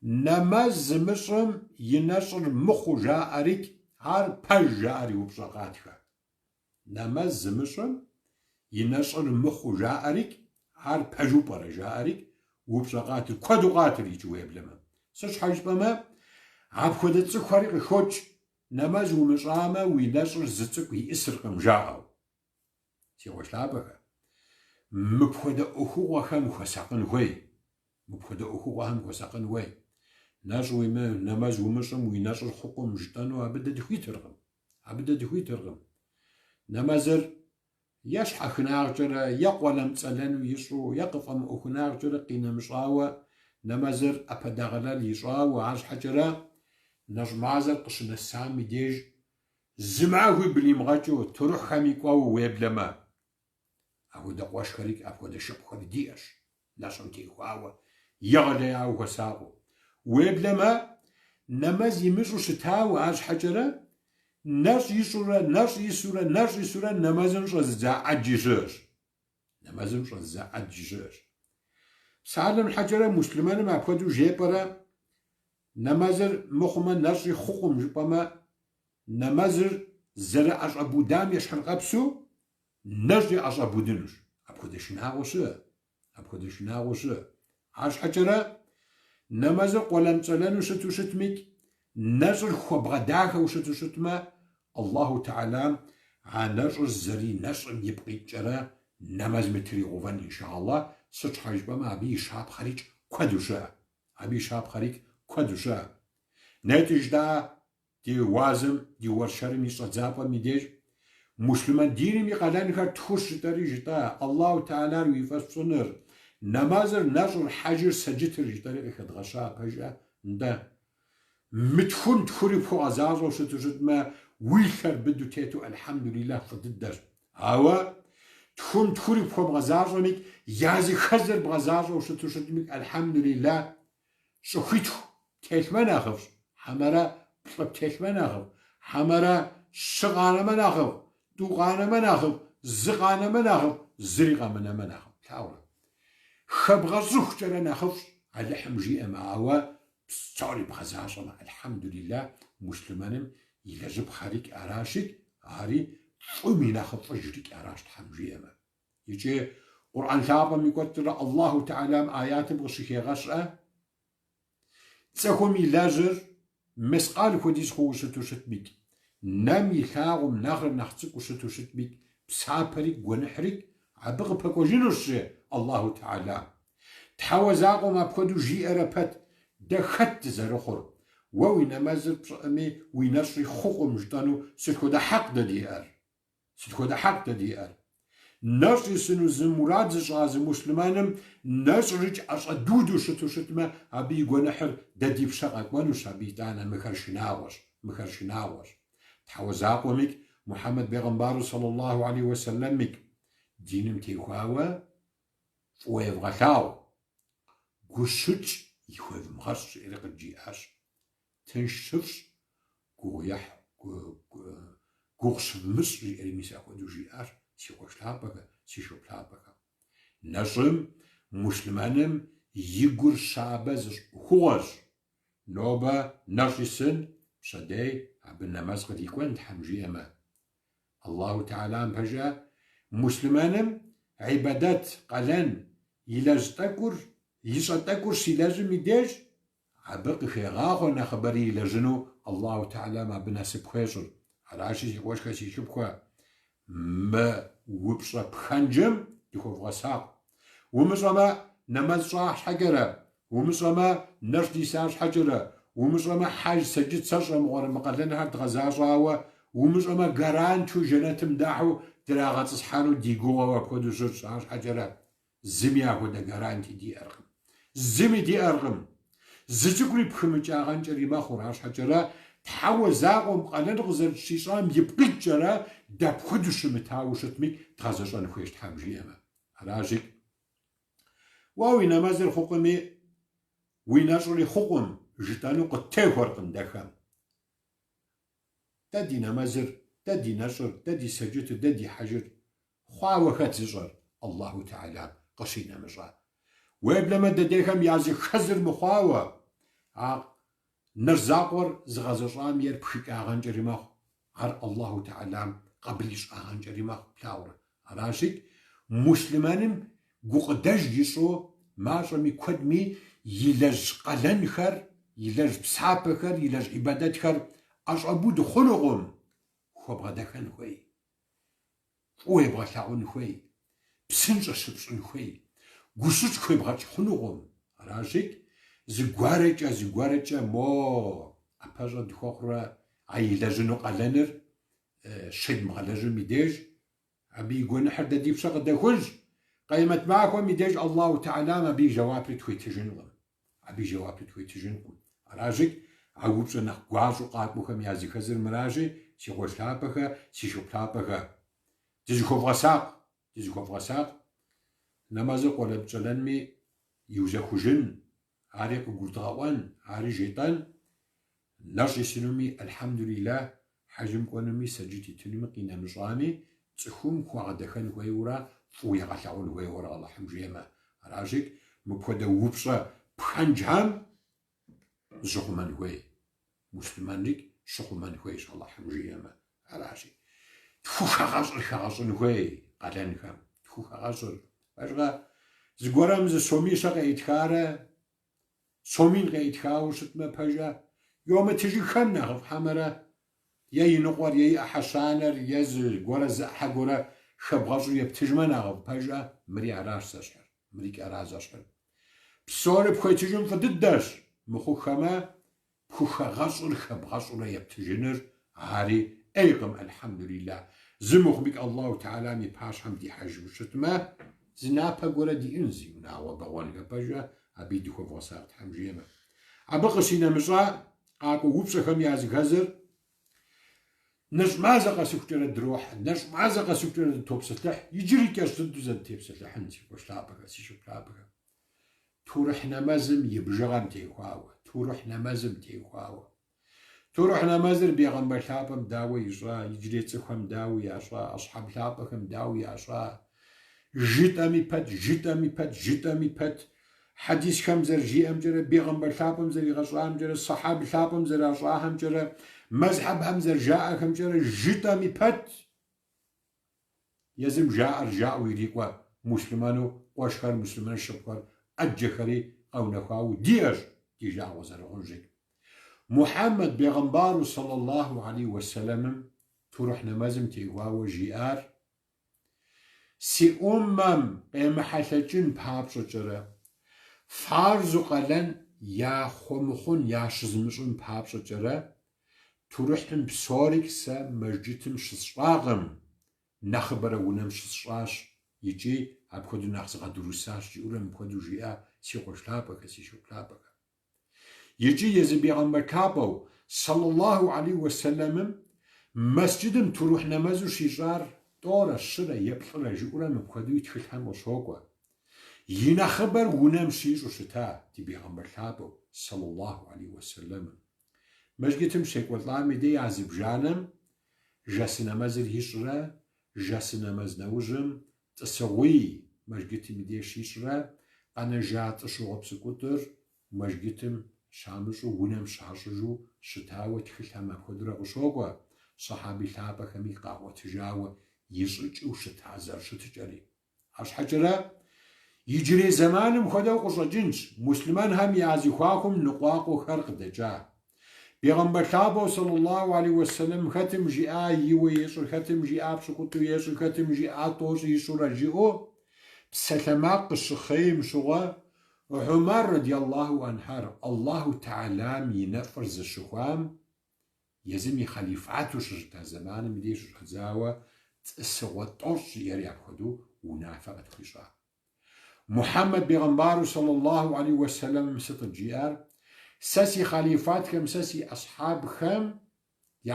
نماز مصرم ينشر مخو جاريك هار باج جاري وبسقاتها نماز مصرم ينشر مخو جاريك هار باجو برا جاريك وبسقاتل كدو قاتل يجويب لما سش حاج بما عب خدت سخاري خوش نماز ومشامة وينشر زتك ويسرقم جاءو سيغوش لابك مبخد أخوة هم خساقن هوي مبخد أخوة هم خساقن هوي ناجوي ما نماز ومشام وينشر حكم جتانو أبدا دخوي ترغم نمازر يش حخناغ جرى يقوى لمتسلن ويشرو يقف أم أخناغ جرى قينا مشاوة نمازر أبداغلال يشاوة عاش حجرة نجمازر قشن السامي ديج زمعه بلي مغاجو تروح خميكواو ويبلما أهو دقواش خريك أهو دا شب خرديش ناشم تيخواو يغلياو خساقو ويبلما نماز يمشو شتاو عاش حجرة ناش يسورة نمازمش زا عجيشش سالم الحجرة مسلمان ما بخدو جيبرا نمازر مخما ناشي خقم جبما نمازر زرع أش أبو دام يشحن قبسو ناشي أش أبو دنش أبخدش ناغوش عاش حجرة نمازر قولم تلانو شتو شتميك نجر خبغداك وشتو شتما الله تعالى عنجر زري نجر يبقي جرا نماز متري غوفن إن شاء الله سچ حجبا ما أبي شاب خريج كدوشا نتيج دا دي وازم دي ورشر ميصد زابا ميديج مسلمان ديني ميقالان كار تخش تاري جتا الله تعالى ويفصنر نمازر نجر حجر سجتر جتاري اخد غشا بجا ندا متفون تخوري فو عزازو وشتو ما ويلر بدو تيتو الحمد لله فضدر هوا تخون تخوري فو بغزازو ميك يازي خزر بغزازو وشتو ميك الحمد لله شخيتو تيتما ناخف حمرا بطلب تيتما ناخف حمرا شغانا ما ناخف دوغانا ما ناخف زغانا ما ناخف زريغا ما ناخف تاورا خبغا زوخ جرا ناخف على حمجي امعاوا بستاري بغزاشنا الحمد لله مسلمانم يلجب خاريك أراشك هاري فمي ناخذ رجلك أراش تحمجي أما يجي قرآن ثابا ميقول الله تعالى آيات بغشيكي غشأة تساكم يلاجر مسقال خديس خوشتو شتبك نامي ثاغم ناخر نحتك وشتو شتبك بسابريك ونحريك عبغ بكوجينوش الله تعالى تحوزاقو ما بخدو جي أرابات دخت زرخور ووين مازل بصمي وينشري خقم جدانو ستخد حق ديار نشري سنو زمراد زشغاز مسلمانم نشريج أش دودو شتو شتما أبي قنحر دادي بشغك ونوش أبي دانا مخرشناوش تحوزاق وميك محمد بيغمبار صلى الله عليه وسلم ميك دينم تيخواوا ويبغثاو قشج يخوذ مغش إلى قد جياش تنشفش قويح قوش مصر إلى ميسا خودو جياش سيقوش لابك سيشوب لابك نجم مسلمانم يقر شعبز خوش نوبة نرشسن شدي عبد النماز قد يكون حمجي أما الله تعالى بجا مسلمانم عبادات قلن يلاج تكر يشتكر سيلاج ميداج عبق خيغاخو نخبري لجنو الله تعالى ما بناسب خيشر على عشي وش كسي شبخوا ما وبصا بخنجم يخوف غساق ومصما نماز صاح حجرة ومصما نرشدي ساش حجرة ومصما حاج سجد سجرة مغار مقلنها تغزاجاوة ومصما قران تو جنتم داحو دراغة تصحانو ديقوة وكودو سجد ساش حجرة زميا هودا قران دي أرغم زمي دي أرغم زجكري بخمج آغان جري ما خوراش حجرة تحاول زاغم قلن غزر شيشام يبقيت جرا داب خدوش متاوشت ميك تغزشان خويش تحامجي أما راجك واوي نماز الحكمي ويناشر الحكم جتانو قد تهورقن دخم تدي نمازر تدي نشر تدي سجد تدي حجر خواوة خاتزجر الله تعالى قشينا مجا ويبلما دديهم يازي خزر مخواوة نرزاقور زغزرام ير بخيك آغان جريماخ هر الله تعالى قبليش آغان جريماخ بلاور راشك مسلمانم قداش يشو ماشمي كدمي يلج قلن خر يلج بسحاب خر يلج عبادات خر اش ابود خلقهم خبغا دخن خوي ويبغى لاون خوي بسنج شبشن خوي غوشوش خوي بغا خلقهم راشك زغوارجا مو اباجا دخوخرا عيلجنو قلنر شد مغلج ميديج ابي يقول حد دي بشق دخج قيمت معكم ميديج الله تعالى ما بي جواب تويتجنكم ابي جواب تويتجنكم راجك عوبش نخ غواجو قاطبوكم يازي خزر مراجي سي خوشلابخه سي شوبلابخه تيجي خوفغساق نماز قولب جلنمي يوزا خوجن عارق قرطاوان عاري جيطان نرجي سنومي الحمد لله حجم قونمي سجيتي تنمي قينا مجرامي تخوم خواغ دخن هويورا فويا غلاون هويورا الله حمجيما راجك مبخدا وبشا بخنجام زخمان هوي مسلمانك شخمان هوي إن شاء الله حمجيما راجك تفوخ غاصر هوي قلن خام تفوخ غاصر أجغا زغورام زسومي شاقا إتخارة سومين غا إتخاو شتما بجا يوم تجي خم نغف حمرا يا نقور يا أحسانر يا زغورا زحا غورا خبغاصر يبتجما نغف بجا مري عراش ساشر مريك عراز أشر بصور بخوي تجم فدداش مخو خما بخو غاصر خبغاصر يبتجنر هاري أيقم الحمد لله زمخ بك الله تعالى مي باش حمدي حج وشتما زنابا غورا دي انزي وناوا بغوانك بجا عبيدو خوفغساق حمجيما عبقسينا مشا قاكو وبشخم يازي غزر نش مازقا سكتر الدروح نش مازقا سكتر التوب سلح يجري كاشتدو زن تيب سلح انتي وشلابك سيشو بلابك تورح نمازم يبجغن تيخواوا تورح نمازم تيخواوا تورح نمازر بيغنبر لابم داوي يجرا يجري تسخم داوي ياشرا أصحاب لابكم داوي ياشرا جيتامي بات حديث خمزر جي أمجرة بيغنبر لابم زر يغشرا أمجرة صحاب لابم زر أشرا أمجرة مذهب همزر جاء أمجرة جيتامي بات يزم جاء ويريقوا مسلمانو واشخر مسلمان شبخر أجخري أو نخاو ديش دي جاء وزر غنجك محمد بيغنبار صلى الله عليه وسلم تروح نمازم تيغواو جيار سي قيم حلجن بابشو جرى فارزو قلن يا خمخون يا شزمشون بابشو جرى تروحن بسوريك سا مجدتم شسراغم نخبر ونم شسراش يجي أبخدو نخزغا دروساش جيورم بخدو جيا سي خوشلابك سي شوكلابك يجي يزبيغنبر كابو صلى الله عليه وسلم مسجدم تروح نمازو شيجار دورة الشرة يبحر جيورم بخدو يتخلهم وشوكوا ينا خبر ونم شيجو شتا تبيغنبر كابو صلى الله عليه وسلم مجدتم شيك والله مدي عزب جانم جاس نمازر هيشرة جاس نماز نوجم تسوي مجدتم مدي شيشرة къэнэжа тӏыщыгъуэ псыкӏутӏыр мэжгитым щамыщӏу унэм щащӏыжу щытауэ тхылъхэм апхуэдурэ къыщокӏуэ, щӏыхьэби лъапӏэхэми къагъуэтыжауэ ищӏыкӏыу щыта зэрыщытыкӏэри. Арщхьэкӏэрэ иджырей зэманым хуэдэу къыщӏэкӏынщ мусульманхэм я зихуахуэм ныкъуакъуэхэр къыдэкӏа. Пейгъэмбэр лъапӏэу саллаллаху алейхи уэсэлэм хэтым жиӏа иуэ ещӏыр, хэтым жиӏа пщыкӏутӏу ещӏыр, хэтым жиӏа тӏощӏ ищӏурэ жиӏэу псалъэмакъ къыщыхъейм щыгъуэ Умар радиаллаху анхэр Аллаху Теалам и нэфӏыр зыщыхуам езым и халифату щыщыта зэманым и деж щыщыдзауэ цӏысыгъуэ тӏощӏ жиӏэри апхуэдэу унафэ къытхуищӏа. Мухьэммед пейгъэмбару саллаллаху алейхи уэсэлэм сытыт жиӏэр: сэ си халифатхэм, сэ си асхьабхэм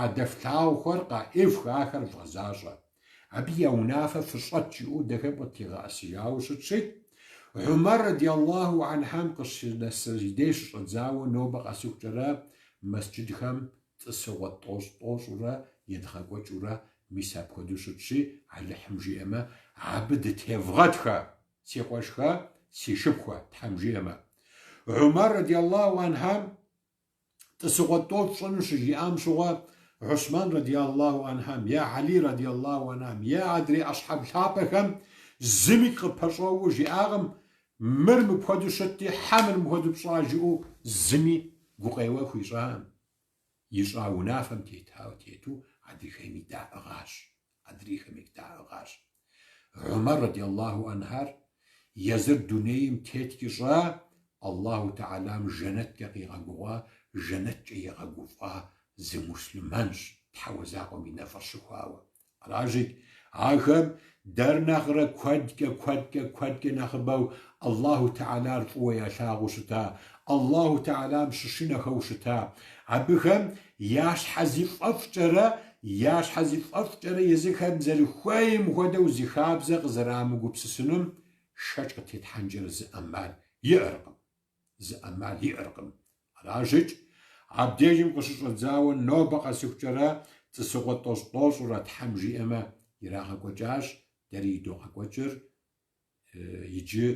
я дэфлъагъуэхэр къаӏыфх, ахэр вгъэзащӏэ. Абы я унафэ фыщӏэт жиӏэу дэхэм къытригъэӏэсыжауэ щытщит, Умар радиаллаху анхэм зи деж щыщӏэдзауэ нобэ къэсыхукӏэрэ месджыдхэм цӏысыгъуэ тӏощӏурэ едгъэкӏуэкӏыурэ мис апхуэдэу щытщи, Алыхьым жиӏэмэ, абы дытевгъэтхэ, си къуэшхэ, си шыпхуэ, Тхьэм жиӏэмэ. Умар радиаллаху анхэм цӏысыгъуэ тӏощӏ щӏыну щыжиӏам щыгъуэ Усман радиаллаху анхэм, я Али радиаллаху анхэм, я адрей асхьаб лъапӏэхэм зыми къыпэщӏэуэ жиӏакъым, мыр мыпхуэдэу щытти, хьэмыр мыпхуэдэу пщӏа жиӏэу зыми гукъеуэ хуищӏам. Ищӏа унафэм тету адрейхэми даӏыгъащ. Умар радиаллаху анхэр езыр дунейм тетти щӏа Аллаху Теалам жэнэткӏэ къигъэгугъа, жэнэткӏэ егъэгуфӏа зы мусульманщ, Тхьэуэ закъуэм и нэфӏыр щыхуауэ. Къыражыт ахэм дэр нэхърэ куэдкӏэ нэхъыбэу Аллаху Теалар фӏыуэ ялъагъуу щыта, Аллаху Теалам щышынэхэу щыта, абыхэм я щхьэзифӏэфӏкӏэрэ езыхэм зэрыхуейм хуэдэу зи хабзэ къызэрамыгупсысыным шэч къытетхьэнкӏэрэ зы ӏэмал иӏэркъым. Къыражыт абдежым къыщыщӏэдзауэ нобэ къэсыхукӏэрэ цӏысыгъуэ тӏощӏурэ Тхьэм жиӏэмэ ирагъэкӏуэкӏащ, дэри идогъэкӏуэкӏыр иджы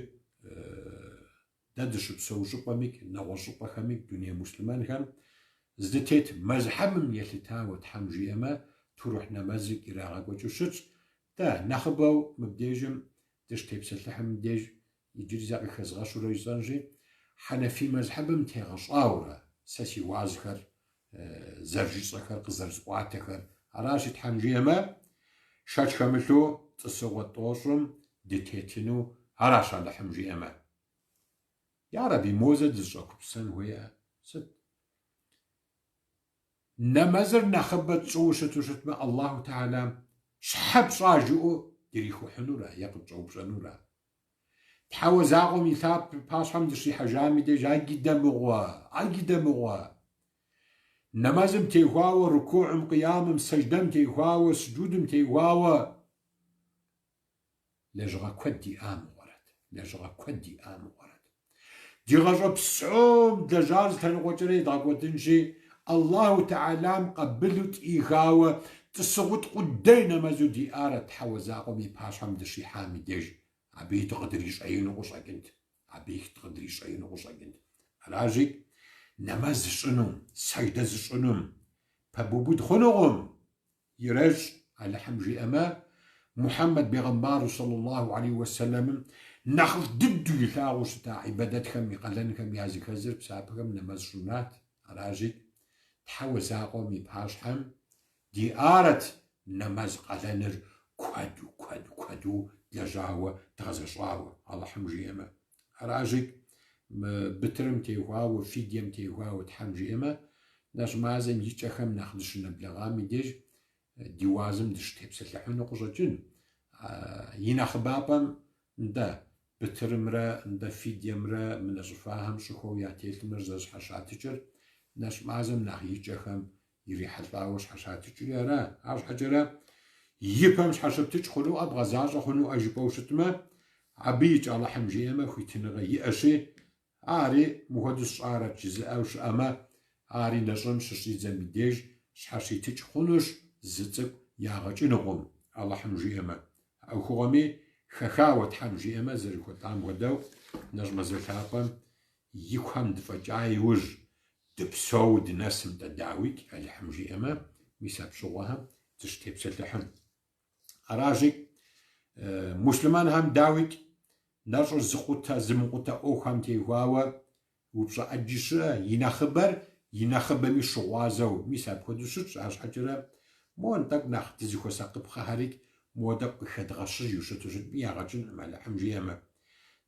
дэ дыщыпсэу щӏыпӏэми, нэгъуэщӏ щӏыпӏэхэми дуней мусульманхэм здытет мэзхьэбым елъытауэ Тхьэм жиӏэмэ Турух нэмэзыр ирагъэкӏуэкӏыу щытщ. Дэ нэхъыбэу мыбдежым дыщытепсэлъыхьым деж иджыри зэ къыхэзгъэщурэ ищӏэнщи, Хьэнэфи мэзхьэбым тегъэщӏауэрэ сэ си уазхэр, зэрыжысӏэхэр, къызэрызӏуатэхэр. Аращи Тхьэм жиӏэмэ шэч хэмылъу цӏысыгъуэ тӏощӏым дытетыну аращ Алыхьым жиӏэмэ. Ярэби мозэ дызыщӏэхупсэн хуеӏэ. Сыт? Нэмэзыр нэхъыбэ тщӏыуэ щытмэ, Аллаху Теалам щхьэ пщӏа жыӏэу дырихуэхьынурэ е къытщӏэупщӏэнурэ. Тхьэуэ закъуэм и пащхьэм дыщихьэжами деж аги дэмыгъуэ. Нэмэзым техуауэ, рукуӏым, къиямым, сэждэм техуауэ, сыджудым техуауэ лэжьыгъэ куэд иӏам мыгъуэрэт. Ди гъащӏэ псом дэжар зытэныкъуэкӏэрэ едгъэкӏуэдынщи, Аллаху Теалам къэбылу тӏихауэ цӏысыгъут къудей нэмэзу диӏарэ Тхьэуэ закъуэм и пащхьэм дыщихьам и деж. Абы дыкъыдрищӏеину къыщӏэкӏынт. Аращи нэмэз зыщӏынум, сэждэ зыщӏынум пэбубуд хъунукъым. Ирэщӏ Алыхьым жиӏэмэ Мухьэммед пейгъэмбару саллаллаху алейхи уэсэлэмым нэхъ дыду илъагъуу щыта ибадэтхэм, и къалэнхэм я зыхэзыр псапэхэм нэмэз щӏынат. Аращи Тхьэуэ закъуэм и пащхьэм диӏарэт нэмэз къалэныр куэду лэжьауэ дгъэзэщӏауэ Алыхьым жиӏэмэ. Аращи бытырым техуауэ, фидием техуауэ Тхьэм жиӏэмэ нэщӏ мазэм и кӏэхэм нэхъ дыщынэблэгъам и деж ди уазым дыщытепсэлъыхьыну къыщӏэкӏын. И нэхъыбапӏэм нтӏэ бытырымрэ нтӏэ фидиемрэ мы нэщӏыфахэм щӏыхуэу ятелъымрэ зэщхьэщатыкӏыр нэщӏ мазэм нэхъ и кӏэхэм ирихьэлӏауэ щхьэщатыкӏри ара. Арщхьэкӏэрэ ипэм щхьэщыптыкӏ хъуну, бгъэзащӏэ хъуну жыпӏэу щытмэ, абы икӏ Алыхьым жиӏэмэ хуитыныгъэ иӏэщи, ари мыхуэду сщӏарэт жызыӏэу щыӏэмэ, ари нэщӏэм щыщӏидзэм и деж щхьэщитыкӏ хъунущ, зы цӏыкӏу ягъэкӏынукъым Алыхьым жиӏэмэ. Ӏэхугъуэми хэхауэ Тхьэм жиӏэмэ зэрыхуэтӏам хуэдэу نجم زلحاقم يكون دفجاي وج دبسو دنسم تداويك الحمجي أما ميساب شغوها تشتيب سلحم أراجي مسلمان هم داويك نرجع زقوتا زمقوتا أوخام تيهواوا وبصا أجيشا ينخبر مي شغوازو ميساب خدوشتش عاش حجرة مون تاك ناخ تزيخو ساقب خهاريك مودك خدغشي يوشتوشت بياغاجن مع الحمجي أما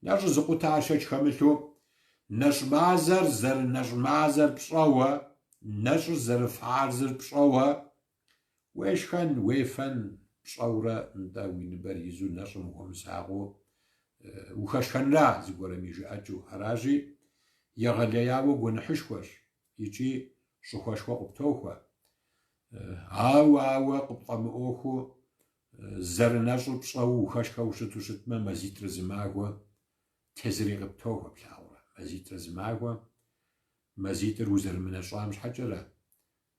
نرجع زقوتا عشاش خاملتو نجمازر زر نجمازر بشوا نجر زر فعرزر بشوا ويش خان ويفن بشورة نداوي نبريزو نجم ومساقو وخش خان لا زقورا ميجي أجو هراجي يغلياو ونحشوش يجي شخوشوا قبتوخوا آوا قبطام أوخو زر نجر بشوا وخش خوشتو شتما مزيد رزماغوا تزري قبتوخوا بلاو مزيد زماغوا مزيد روزر من الشام مش حجرة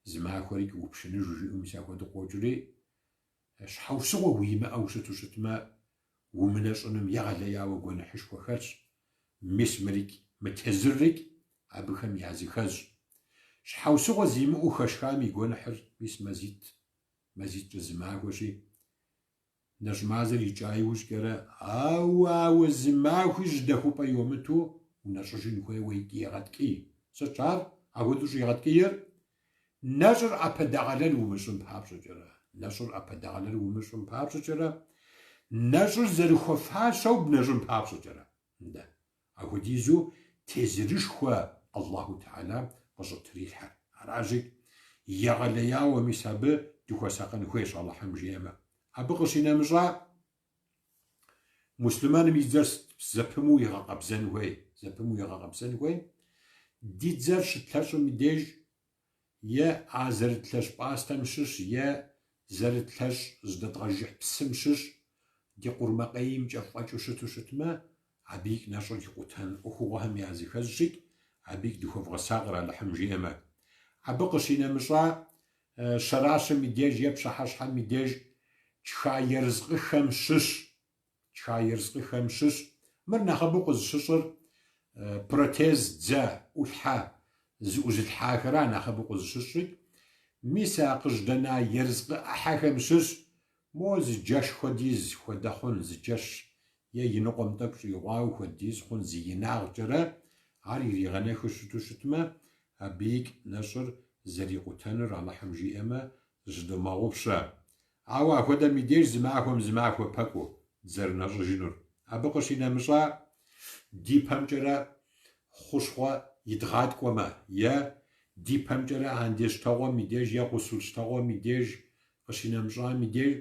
زماغوا ريك وبشنو جوجي مساكو دقوجري شحوسوا ويما أو شتما ومناش أنهم يغليا وقونا حشكو خرج مسمريك متهزرك أبخم يازي خرج شحوسوا زيما أو خشخامي قونا حرج بس مزيد زماغوا شي نجمازر يجاي وش كرا أو زماغوا جدهو بيومتو ونشجين خوي ويكي غاتكي سچار أقولش يغاتكير نشر أبداغلل ومشون بحابش جرا نشر أبداغلل ومشون بحابش جرا نشر زرخوفها شو بنجم بحابش جرا ده أقوليزو تزرش خوا الله تعالى قصد ريحة راجك يغليا ومسابة دخوا ساقن خويش الله حمجيما أبقشينا مجا مسلمان ميزرس زبمو يغاقبزن هوي زبمو يغاقبزن هوي ديتزر شتلاشو ميديج يا عزر تلاش باستا مشش يا زر تلاش زدت غجح بسمشش دي قرما قيم جفاچو شتو شتما عبيك ناشر يقوتان أخوهم يازي خزشك عبيك دخوف غساقر على حمجيما عبقشينا مجا شراش ميديج يبشحش ميديج تشايرزق خمشش تشايرزق خمشش مرنا خبوق الششر بروتيز زا والحا زوج الحاكرانا خبوق الششر ميساق جدنا يرزق أحا خمشش موز جاش خديز خدخون زجاش يا ينقم تكش يواو خديز خون زيناغ جرا عاري ريغانا خشتو شتما أبيك نشر زريقو تنر على حمجي أما جدما غبشا عوا خدا ميديش زماكو باكو زر نجر جنور أبقشينا مشا دي بامجرا خوشخوا يدغاد كوما يا دي بامجرا عنديش تاغوا ميديش يا غسولش تاغوا ميديش قشينا مشا ميديش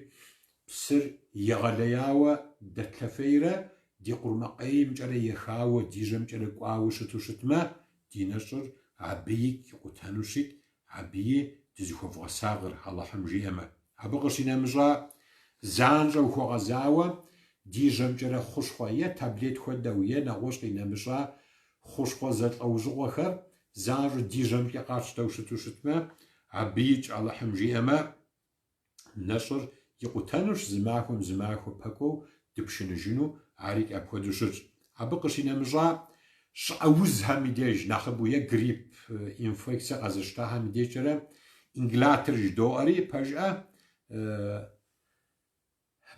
بسر يغلياوا دتلفيرا دي قرما قيم جرا يخاوا دي جم جرا قواو شتو شتما دي نشر عبيك يقوتانوشيك عبي تزيخو فغساغر الله حمجي أما أبقشينا مجا زانجا وخو غزاوا دي جمجرا خوشخوية تابليت خوداوية نغوش قينا مجا خوشخو زات أوزغو خر زانجا دي جمجا قاشتاو شتو شتما عبيج على حمجي أما نشر يقوتانوش زماكو باكو دبشنجينو عاريك أبخدو شج أبقشينا مجا شعوزها ميديج ناخبويا غريب انفكسيا غازشتاها ميديج جرا إنجلاتر جدواري فجأة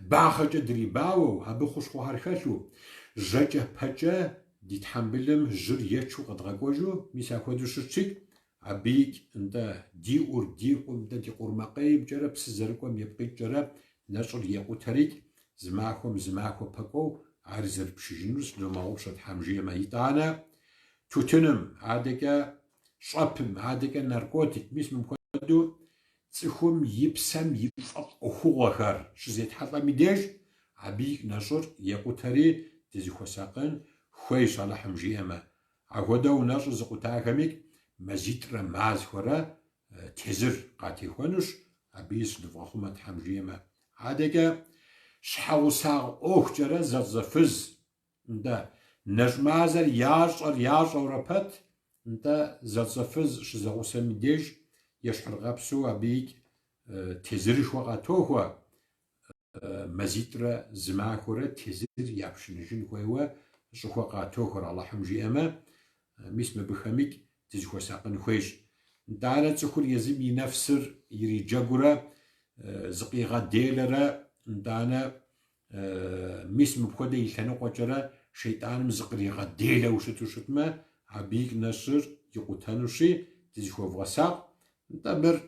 باخجة دريباو هبو خوشخو هرخشو جاجة بجة ديتحملم جر يچو قدغاقوجو ميساكو دوشتشيك عبيك انت ديقور انت ديقور مقايب جرا بسزركم يبقيت جرا نشر يقو تريك زماكو باكو عرزر بشجنوس لما غبشت حمجية ميتانا توتنم عادك شابم عادك ناركوتيك ميس ممكن تخم يبسم يفق أخوغر شزيت حتى ميديج عبيك نشر يقوتري تزيخو ساقن خويش على حمجي أما عقودا ونشر زقوتا كميك مزيد رماز خورا تزر قاتي خوانوش عبيس دفاخومت حمجي أما عادك شحاو ساق أوخ جرا زفز انت نجمازر ياشر ربط انت زفز شزاقو سميديج يشحر غابسو أبيك تزرش وقتوه مزيترا زماكورا تزر يابشنجن كويوا شخوا قاتوخر الله حمجي أما ميس مبخميك تزخوا ساقن خويش دانا تخور يزم ينفسر يري جاقورا زقيغا ديلرا دانا ميس مبخودا يلتنو قوشرا شيطان مزقريغا ديلا وشتو شتما عبيك نشر يقوتانوشي تزخوا فغساق دامر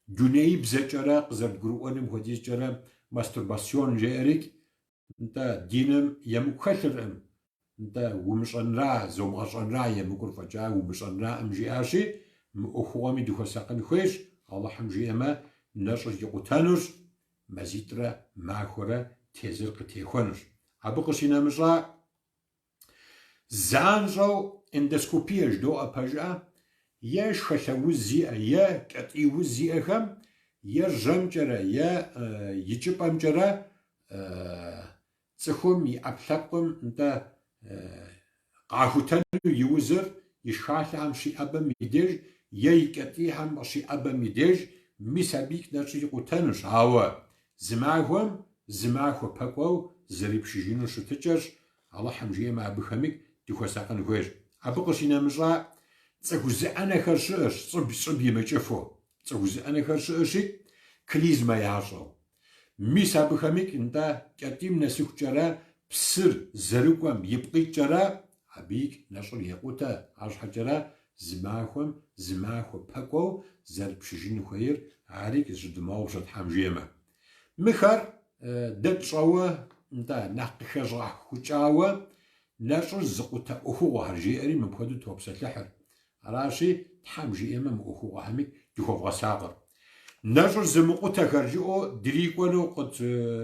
دوني بزاجرا قزر قروانم وديز جرا ماسترباسيون جيريك انتا دينم يمكثرم انتا ومشان را زومغشان را يمكر فجا ومشان را امجي اشي اخوامي دوخ ساقن خويش الله حمجي اما نشر يقوتانوش مزيترا ماخورا تيزر قتيخونش ابقشينا مشا زانجو اندسكوبيج دو اباجا يا شخلوز زيئة يا كتئيوز زيئة يا جمجرة يا يجبامجرة تخوم يأبلقم انت قاهوتانو يوزر يشخاث هم شي أبا ميديج يا يكتئي هم شي أبا ميديج ميسابيك نرشي يقوتانوش هاوا زماغو بقوو زريب شجينو شتجرش الله حمجيه ما أبخميك ديخوا ساقن خويش أبقشينا مشا تقوز أنا خرشش صب يمشفو تقوز أنا خرششي كليزما يعشو ميسا بخميك انت كتيم نسوك جرا بسر زروكم يبقي جرا عبيك نشر يقوتا عش حجرا زماخو بقو زرب شجين خير عاريك زدماو شد حمجيما مخر دت شوا انت نحق خجرا خوچاوا نشر زقوتا اخو هرجيري مبخدو توبسات لحر راشي تحمجي امام اخو همك دخو غساقر نجر زمقو تخرجو دريكونو قد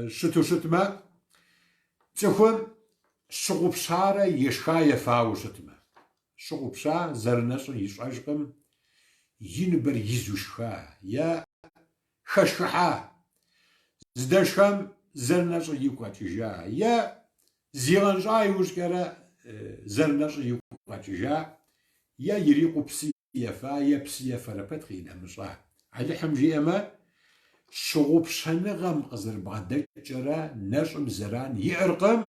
شتو شتما تخون شغب شارة يشخايا فاو شتما شغب شا زرنشر يشعجقم ينبر يزوشخا يا خشخا زدشخم زرنشر يوكاتجا يا زيغنجا يوشكرا زرنشر يوكاتجا يا يريقو بسيفا يا بسيفا ربتخينا مشاه على حمجي اما شغوب شنغم قزر بعد جرا نجم زران يعرقم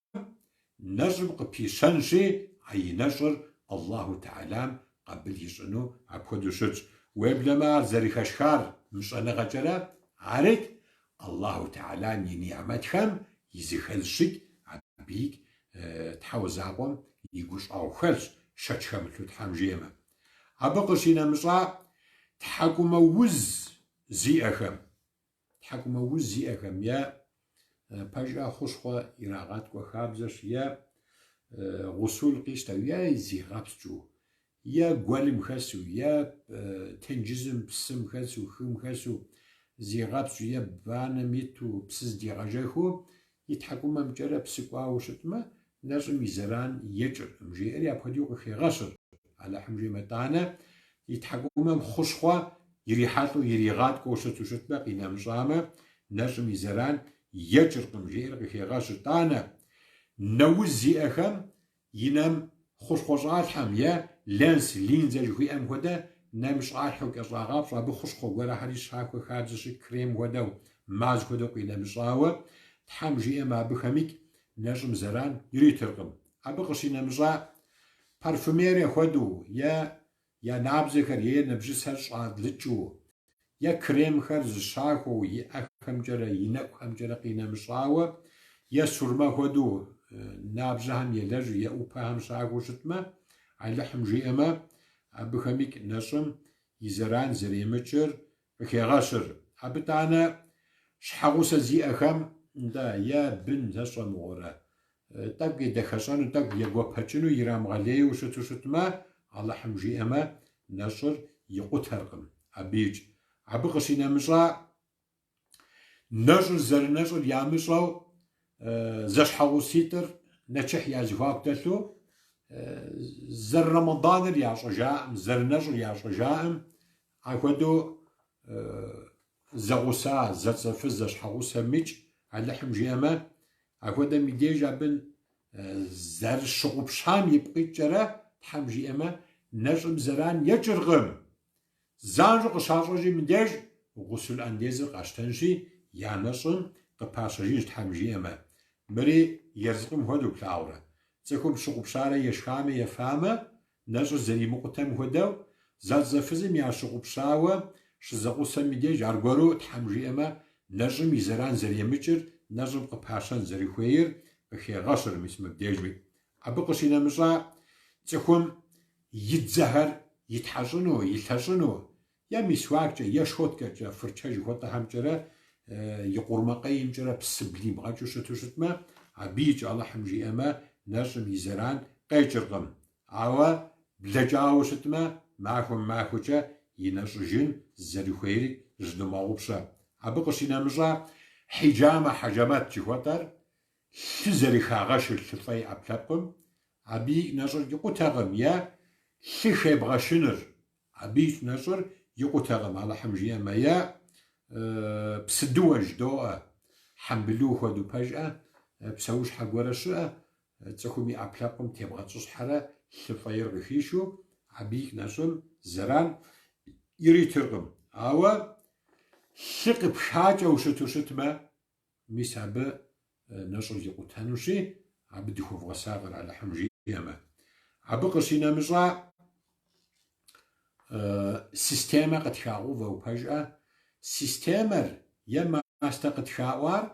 نجم قبيشنشي اي نشر الله تعالى قبل يشنو عبكدو شج ويبلما زري خشخار مش انا غجرا عارك الله تعالى نعمت خم يزخلشك عبيك تحوز عقم يقوش او خلش شج خمتو تحمجيما عبقشينا مشا تحكم وز زيئخم يا باجا خوشخوا إراغات وخابزش يا غسول قيشتا يا زيغابسجو يا قوالم خسو يا تنجزم بسم خسو خم خسو زيغابسجو يا بانا ميتو بسز ديغاجاخو يتحكم مجرى بسكوا وشتما نجم يزران يجر مجيئر يابخديو خيغاشر على حمجي متانا يتحكم خوشخوا يريحاتو يريغات كوشتو شتما قينا مشامة نجم يزران يجرقم جير غيغاش طانا نوزي أخم ينام خوش عالحم يا لانس لينزا جوي أم هدا نامش عالحو كالراغاب رابو خوشخو ولا حريش هاكو خارجش كريم وداو ماز هدو قينا مشاوة تحم جي أما بخميك نجم زران يريترقم أبقشينا مشا بارفوميري خدو يا نابزكر يا نبجس هرش عاد لتشو يا كريم خرز شاكو يا أخم جرا ينق خم جرا قينا مشاوة يا سرما خدو نابزهم يلجو يا أوبهم شاكو شتما على حم جي أما أبخميك نشم يزران زريمتشر بخيغاشر أبتانا شحاغوس زي أخم دا يا بن هشم غورا تبقي دخشان تبقي يقوى بحجنو يرام غالي وشتو شتما على حم جي أما نشر يقوتهرقم أبيج عبقشينا مشا نشر زر نشر يامشاو زش حاغوسيتر نتشح يازفاك تلو زر رمضان يعش جائم زر نشر يعش جائم عكودو زغوسا زتصفز زش حاغوسا ميج على حم جي أما عكودا ميديجا بن زر شغب شام يبقيت جرا حم جي أما نجم زران يجرغم زانجو قشاشوجي من ديج وغسل أنديزر قاشتنشي يا نشم قباشاجيش تحمجي أما مري يرزقم هدو بلاورة цӀыхум щыгъупщарэ ешхамэ, ефамэ, нэщӀыр зэримыкъутэм хуэдэу, зэдзэфызым ящыгъупщауэ щызэкъусэм и деж аргуэру Тхьэм жиӀэмэ, нэщӀым и зэран зэремыкӀыр, нэщӀым къыпащэн зэрыхуейр къыхегъэщыр мис мыбдежми. Абы къыщинэмыщӀа цӀыхум и дзэхэр итхьэщӀыну, илъэщӀыну, е мисуаккӀэ, е шоткэкӀэ, фырчэ жыхуэтӀэхьэмкӀэрэ, и къурмакъеймкӀэрэ псыблий бгъэкӀыу щыту щытмэ, абы икӀэлъыхьым жиӀэмэ, нэщӀым и зэран къекӀыркъым. Ауэ блэкӀауэ щытмэ, махуэкӀэ и нэщӀыжын зэрыхуейри жьынумэгъупщэ. Абы къыщинэмыщӀа хьиджамэ хьэджэмэт жыхуэтӀэр, лъы зэрыхагъэшыр лъыфӀей Ӏэпкълъэпкъым, абы нэщӀыр икъутэкъым, е лъы хебгъэшыныр, абы нэщӀыр икъутэкъым, Алыхьым жиӀэмэ, е псыдыуэ жыдоӀэ, хьэмбылу хуэдэу пэжӀэ, псэущхьэ гуэрэ щыӀэ, цӀыхум и Ӏэпкълъэпкъым тебгъэщӀыщхьэрэ лъы фӀейр къыхищу, абы нэщӀым зэран иритыркъым. Ауэ лъы къыпшакӀэ ущыту щытмэ, мис абы нэщӀыр икъутэнущи, абы дыхуэвгъэсакъыр Алыхьым жиӀэмэ. Абы къыщинэмыщӀа системэ къытхаӀувэу пэжӀэ, системэр е мастэ къытхаӀуар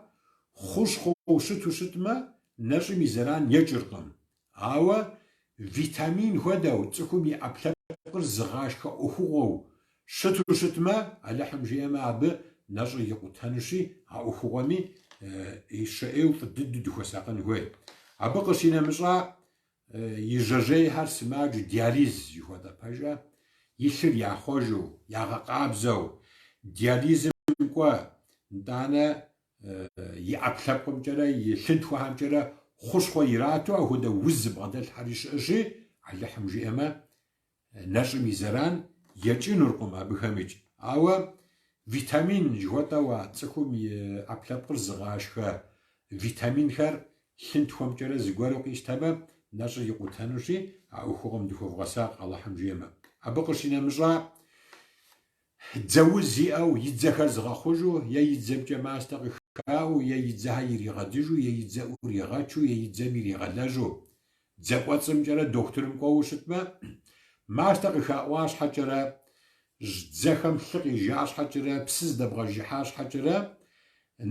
хъущхъуэу щыту щытмэ, нэщӀым и зэран екӀыркъым. Ауэ витамин хуэдэу цӀыхум и Ӏэпкълъэпкъыр зыгъашхэ Ӏуэхугъуэу щыту щытмэ, Алыхьым жиӀэмэ, абы нэщӀыр икъутэнущи, а Ӏуэхугъуэми щыӀейуэ фӀы дыдэу дыхуэсакъын хуейт. Абы къыщинэмыщӀа и жьэжьейхэр сымаджэу диализ жыхуэтӀэ пэжӀэ, и лъыр яхъуэжу, ягъэкъабзэу, диализым кӀуэ, итӀанэ и ӀэпкълъэпкъымкӀэрэ, и лъынтхуэхьэмкӀэрэ хъущхъуэ ирату ахуэдэ уз зыбгъэдэлъхьэри щыӀэщи, Алыхьым жиӀэмэ, нэщӀым и зэран екӀынуркъым абыхэмикӀ. Ауэ витамин жыхуэтӀэуэ цӀыхум и Ӏэпкълъэпкъыр зыгъашхэ витаминхэр лъынтхуэмкӀэрэ зыгуэру къищтэмэ, нэщӀыр икъутэнущи, а Ӏуэхугъуэм дыхуэвгъэсакъ Алыхьым жиӀэмэ. Абы къыщинэмыщӀа дзэ уз зиӀэу и дзэхэр зыгъэхъужу, е и дзэмкӀэ мастэ къыхаӀу, е и дзэхэр иригъэдыжу, е и дзэӀур игъэчу, е и дзэм иригъэлэжу, дзэ кӀуэцӀымкӀэрэ дохутырым кӀуэуэ щытмэ, мастэ къыхаӀуа щхьэкӀэрэ, дзэхэм лъы къижа щхьэкӀэрэ, псы здэбгъэжыхьа щхьэкӀэрэ,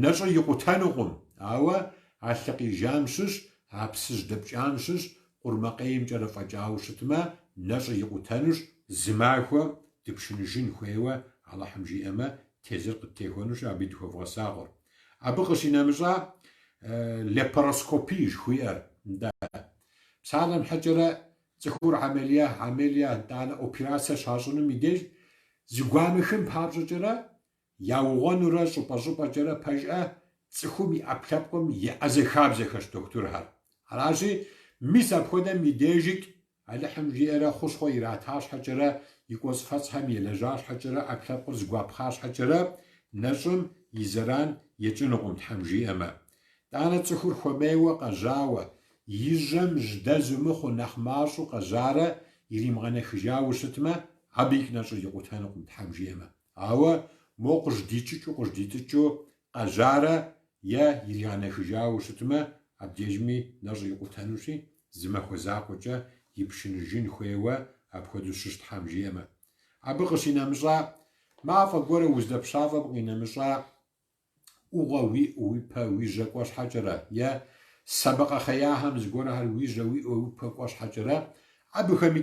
нэщӀыр икъутэнукъым. Ауэ а лъы къижам щыщ, а псы жьдэпкӀам щыщ, къурмакъеймкӀэрэ фӀэкӀауэ щытмэ, нэщӀыр икъутэнущ, зы махуэ дыпшыныжын хуейуэ, Алыхьым жиӀэмэ, тезыр къыттехуэнущи, абы дыхуэвгъэсакъыр. Абы къыщинэмыщӀа лепароскопий жыхуиӀэр, псалъэм щхьэкӀэрэ цӀыхур амелие итӀанэ операцие щащӀыным и деж зыгуамыхын папщӀэкӀэрэ, яугъуэнурэ щӀыпӀэ-щӀыпӀэкӀэрэ пэжӀэ, цӀыхум и Ӏэпкълъэпкъым и Ӏэзэхабзэхэщ дохутырхэр. Аращи, мис апхуэдэм и дежикӀ Алыхьым жиӀэрэ хъущхъуэ ирата щхьэкӀэрэ, и кӀуэцӀфэцӀхэм елэжьа щхьэкӀэрэ, Ӏэпкълъэпкъыр зыгуапхъа щхьэкӀэрэ, нэщӀым и зэран екӀынукъым Тхьэм жиӀэмэ. итӀанэ цӀыхур хуэмейуэ къэжьауэ, и жьэм жьдэзу мыхъуу нэхъ мащӀу къэжьарэ, иримыгъэнэхыжауэ щытмэ, абы и нэщӀыр икъутэнукъым Тхьэм жиӀэмэ. Ауэ мо къыждичӀыкӀыу къэжьарэ, е иригъэнэхыжауэ щытмэ, абдежми нэщӀыр икъутэнущи, зы махуэ закъуэкӀэ ипшыныжын хуейуэ, апхуэдэу щыщ Тхьэм жиӀэмэ. Абы къыщинэмыщӀа мафӀэ гуэрэ уздэпщафӀэм къинэмыщӀа Ӏугъуэ уиӀу уипэ уи жьэ кӀуэ щхьэкӀэрэ, е сабакъэ хъеяхьэм зыгуэрхэр уи жьэ уиӀу уипэ кӀуэ щхьэкӀэрэ, абыхэми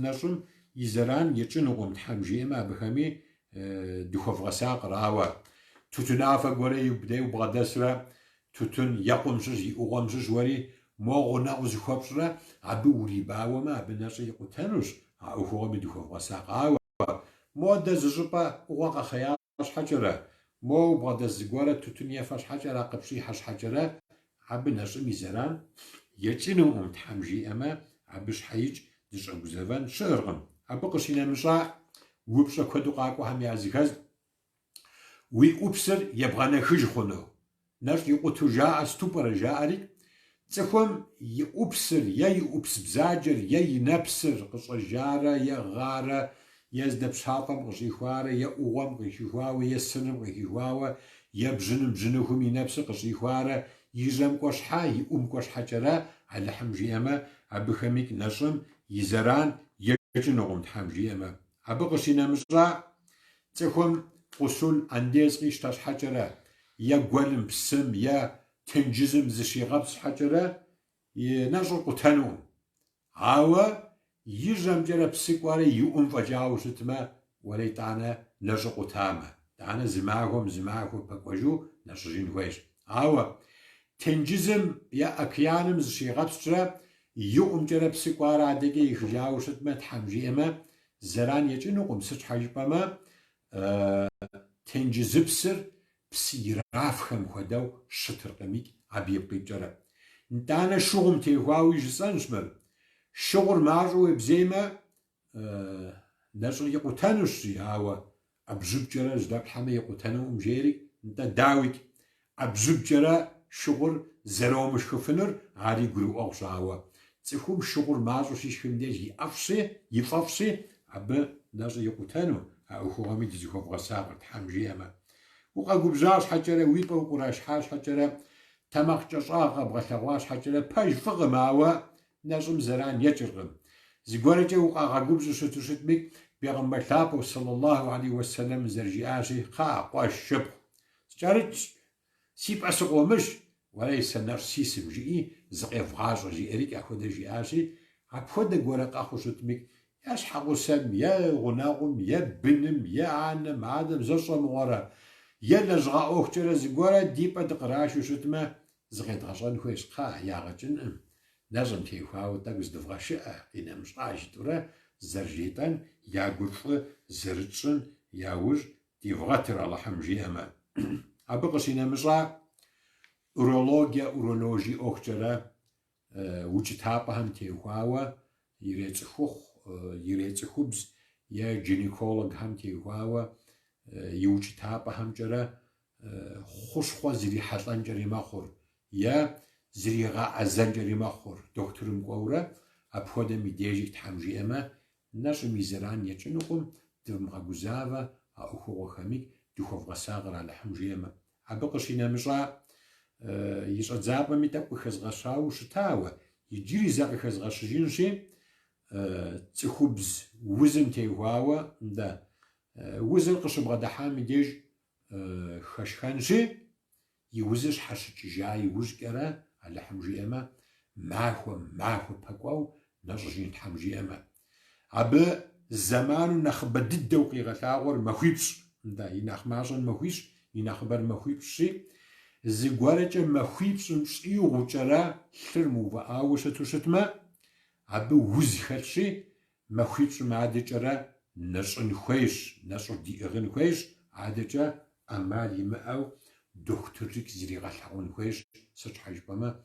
нэщӀым и зэран екӀынукъым Тхьэм жиӀэмэ, абыхэми дыхуэвгъэсакъыр. Ауэ тутунафэ гуэрэ иубдеу бгъэдэсрэ, тутун екъум щыщ, и Ӏугъуэм щыщ, уэри мо гъунэгъу зыхуэпщӀрэ, абы урибауэмэ, абы нэщӀыр икъутэнущ, а Ӏуэхугъуэми дыхуэвгъэсакъ. Ауэ мо дэ зы щӀыпӀэ Ӏугъуэ къэхъея щхьэкӀэрэ, мо убгъэдэс зыгуэрэ тутун ефэ щхьэкӀэрэ, къыпщӀихьэ щхьэкӀэрэ, абы нэщӀым и зэран екӀынукъым Тхьэм жиӀэмэ, абы щхьэикӀ дыщӀэгузэвэн щыӀэркъым. Абы къыщинэмыщӀа упщӀэ куэду къакӀуэхэм языхэз уи Ӏупсыр ебгъэнэхыж хъуну, нэщӀ икъуту жаӀэ, сыту пӀэрэ жаӀэри, цӀыхум и Ӏупсыр е и Ӏупс бзаджэр е и нэпсыр къыщӀэжарэ, е гъарэ, е здэпщафӀэм къыщӀихуарэ, е Ӏугъуэм къихуауэ, е сыным къихуауэ, е бжьыным бжьыныхум и нэпсыр къыщӀихуарэ, يجم كوشحا يقوم كوشحا جرا على حمجيما أبخميك نشم يزران يجنغم تحمجيما أبقشينا مزرع تخم قصول أنديز قيش تاش حجرة يا قولم بسم يا تنجزم زشي غبس حجرة ينجر قتنو عاوة يجم جرى بسيكواري يقوم فجاو شتما ولي تانا نجر قتامة تانا زماغهم بكوجو نجرين هويش عاوة تنجزم يا أكيانم زشي غبس جرى يقوم جرى بسيكواري عدقي يخجاو شتما تحمجيما زران يجنو قم سج حجبما تنجزبسر بسيرافخم خداو شطر قميك عبيب بيجرى نتانا شغم تيهواوي جسانشمر شغل مارجو بزيما نجر يقوتانوش هاوا أبزب جرى زداك حما يقوتانو مجيري نتا داويك أبزب جرى شغل زرومش خفنر عاري قلو أغش هاوا تخوم شغل مارجو شيشكم ديجي يفافسي أبا نجر يقوتانو أخو غامي ديزيكو بغساقر تحمجيما وقاقو بزاش حجرة ويبا وقراش حاش حجرة تماق جشاقة بغثغواش حجرة باش فغم هوا نجم زران يجرغم زيقورجة وقاقو بزوشتو شتمك بيغمبر ثابو صلى الله عليه وسلم زرجي آشي قاش شبخ جارج سيب أسقو مش وليس نفسي سمجي زقي فغاش جي إريك أخو جي آشي عبخو دا قورق أخو شتمك ياش حقو سم يا غناغم يا بنم يا عنم عادم زرصة مغارة يا لجغا أوختر زيقورا ديبا دقراش وشتما زغيت غشان خويش قا يا غجن نجم تيخواو تاقز دفغا شئة إنا مش عايش دورا زرجيتان يا قلق زرجن يا وج تيفغاتر على حمجي أما أبقشينا مشا أورولوجي أوختر وجتابا هم تيخواو يريت خوخ يريت خبز يا جينيكولوج هم تيخواو يوجتابا هم جرا خوش خوا زري حطان جري ماخور يا زري غا أزن جري ماخور دكتورم قورا أبخودا ميديجيك تحمجي أما ناش ميزران يتنقم دمغا قزاوا أخوغو خميك دوخوف غساغر على حمجي أما أبقشينا مشا يشا زابا ميتاكو خزغشاو شتاوا يجري زاقا خزغشجينشي تخبز وزن تيهواوا دا وزن قشب غدا حامي ديج خشخانجي يوزش حشج جاي وزكرا على حمجي أما معه بقواو نرجين حمجي أما عبا الزمان نخبا ضد وقيغة ثاغور مخيبش دا ينخ ماجن مخيش ينخبر مخيبش زيقوارجا مخيبش مشي وغجرا خرمو وآوشتو شتما عبا وز خلشي مخيبش معادجرا نشن خويش نشر دي اغن خويش عادجا أمالي مأو دكتورك زري غالحاون خويش سج حجبما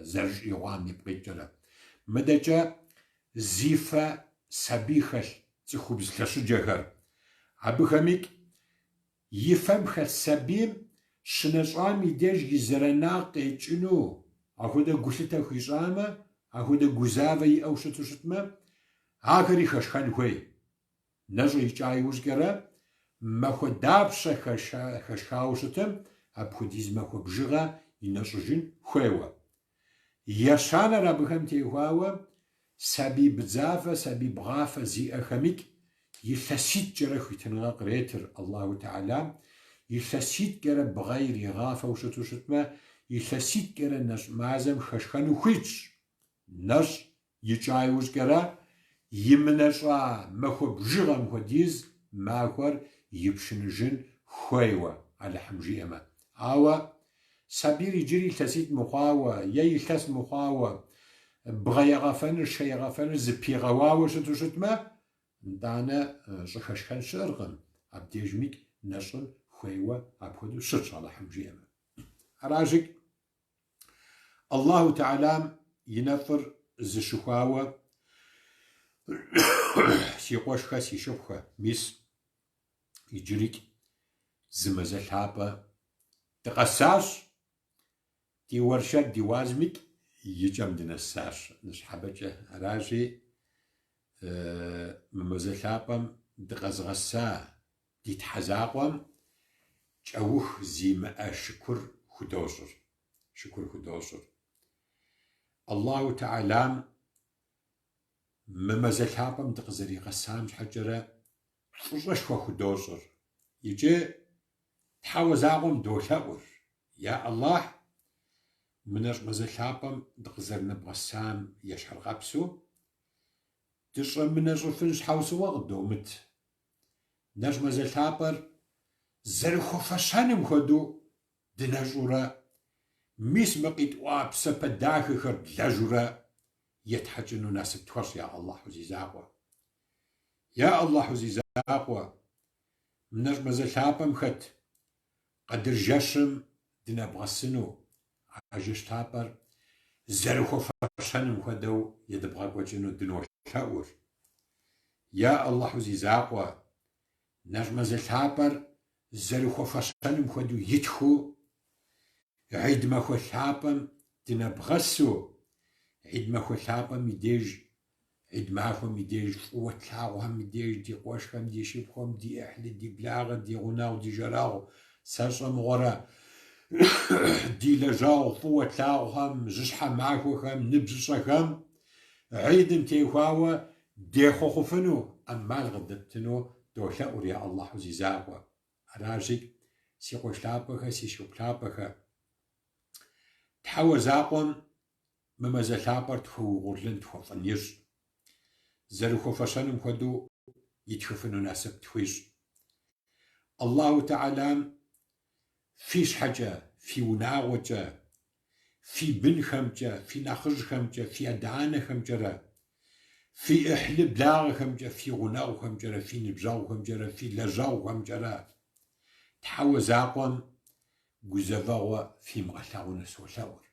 زرج إيوان يبقيت جلا مدجا زيفا سبيخل تخبز لشو جهر عبو خميك يفهم خل سبيم شنشام يديج يزرناق يجنو أخودا قلتا خيشاما أخودا قزاوي أو شتو شتما آخري خشخان خوي نجو يجاي وزقرا مخو دابشا خشخاو شتم أبخديز مخو بجغا ينشجين خويوا يشانا رابخم تيخواوا سبي بزافة سبي بغافة زي أخميك يفسيد جرى خيتنغاق ريتر الله تعالى يفسيد جرى بغير غافة وشتو شتما يفسيد جرى نش مازم خشخانو خيتش نش يجاي وزقرا يمنشا مخو بجغا مخديز ماخور يبشنجن خويوا على حمجي أما عاوا سبير يجري تسيد مخاوة يلتس مخاوة بغي غفن شي غفن زبي غواوة شتو شتما دانا شخشخن شرغن عبديجميك نشن خويوا عبخدو شتش على حمجي أما راجك الله تعالى ينفر زشخاوة سيقوشخا سيشبخا ميس يجريك زمزلحابة تقساش دي ورشات دي وازمك يجم دنساش نشحبجة راجي ممزلحابة دقزغسا دي تحزاقوم جاوخ زي ما أشكر خدوشر شكر خدوصر الله تعالى ممازال حابم تقزري قسام حجرة فرشوا خدوصر يجي تحاوزاهم دولور يا الله منش مازال حابم تقزرنا بقسام يشحر غبسو تشرب منش فنش حوسو وغدومت نش مازال حابر زرخو فشانم خدو دنجورة ميس مقيت واب سبا داخل خرد لجورة يتحجنو ناس توش يا الله زيزاقوا يا الله زيزاقوا منش مازال حابم خد قدر جشم دنا بغسنو عجش تابر زرخو فشانم خدو يدبغاق وجنو دنو شاور يا الله زيزاقوا نش مازال حابر زرخو فشانم خدو يتخو عيد ما خو ثابم تنبغسو عيد ما خو ثابم يديج عيد ما خو ميديج وتلاوهم ميديج دي قوشهم دي شيبهم دي احلى دي بلاغ دي غناو دي جراو ساشم غورا دي لجاو فو تلاوهم جشحا معكوهم نبجشهم عيد متيخواوا دي خوفنو اما الغدتنو دوشا يا الله زيزاوا راجيك سي قوشلابخه سي شوبلابخه تحاوزاقم ممازال حابر تخو غورلن تخو فنيش زرخو فشانم خدو يتخفنو ناسب تخويش الله تعالى فيش حاجة في وناغوجة في بن خمجة في نخرج خمجة في أدعان خمجرة في إحل بلاغ خمجة في غناغ خمجرة في نبجاو خمجرة في لجاو خمجرة تحاوزاقم جزفاوا في مغلاون سوشاور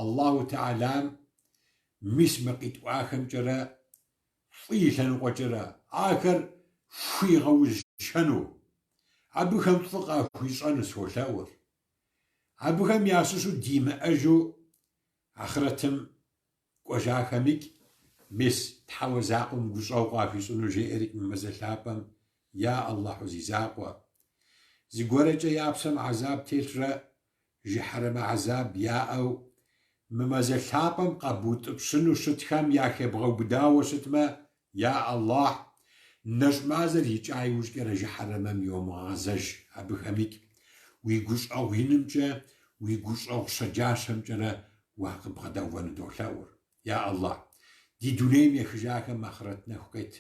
الله تعالى مسمقيت واخم جرا فيشن وجرا آخر في غوز شنو عبخم فقا فيشن سوشاور عبخم ياسسو ديما أجو آخرتم وجاخمك مس تحوزاقم جزاوقا في سنو جيريك ممزلابم يا الله زيزاقوا زيقورجا يابسم عذاب تيلرا جي حرم عذاب يا أو ممازال حابم قبوت بشنو شتخم يا خبغو بداو شتما يا الله نجمازر يجاي وشكرا جي حرمم يوم غزج أبو خميك ويقوش أو هنمجا ويقوش أو شجاشم جرا واقب غداوان دولور يا الله دي دونيم يخجاكم مخرتنا خقيت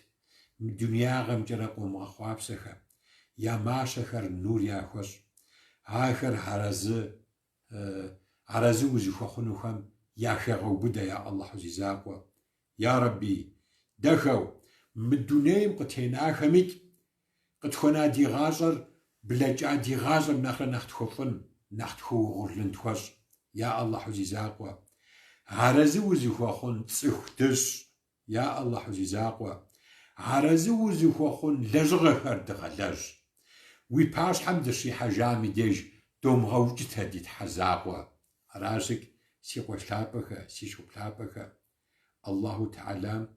دنيا غم جرا قوم أخواب سخا يا ماشخر نور يا خوش آخر عرزي وزيخو خنوخم يا خيغو بدا يا الله زيزاقوا يا ربي دخو مدونيم قتينا خميك قد خنا دي غازر بلجا دي غازر نخل نختخفن نختخو غرلن تخوش يا الله زيزاقوا عرزي وزيخو خن تسختش يا الله زيزاقوا عرزي وزيخو خن لجغخر دغلج وي باش حمد شي حاجامي ديج دوم غوجت هديت حزاقوا راشك سي قوشلابخه سي شوبلابخه الله تعالى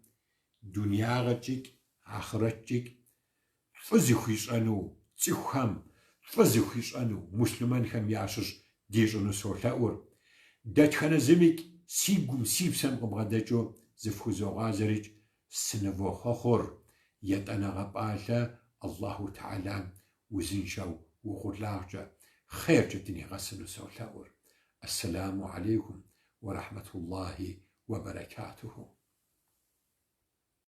دنيا غتشك آخرتشك فزيخيش أنو تسيخهم فزيخيش أنو مسلمان خم ياشش ديجونو سولاور داتخنا زميك سيقوم سيبسم قبغداجو زفخوزو غازريج سنفو خخور يتانا غبالة الله تعالى وزنشو وغلاجة خير جدني غسل سولاور السلام عليكم ورحمة الله وبركاته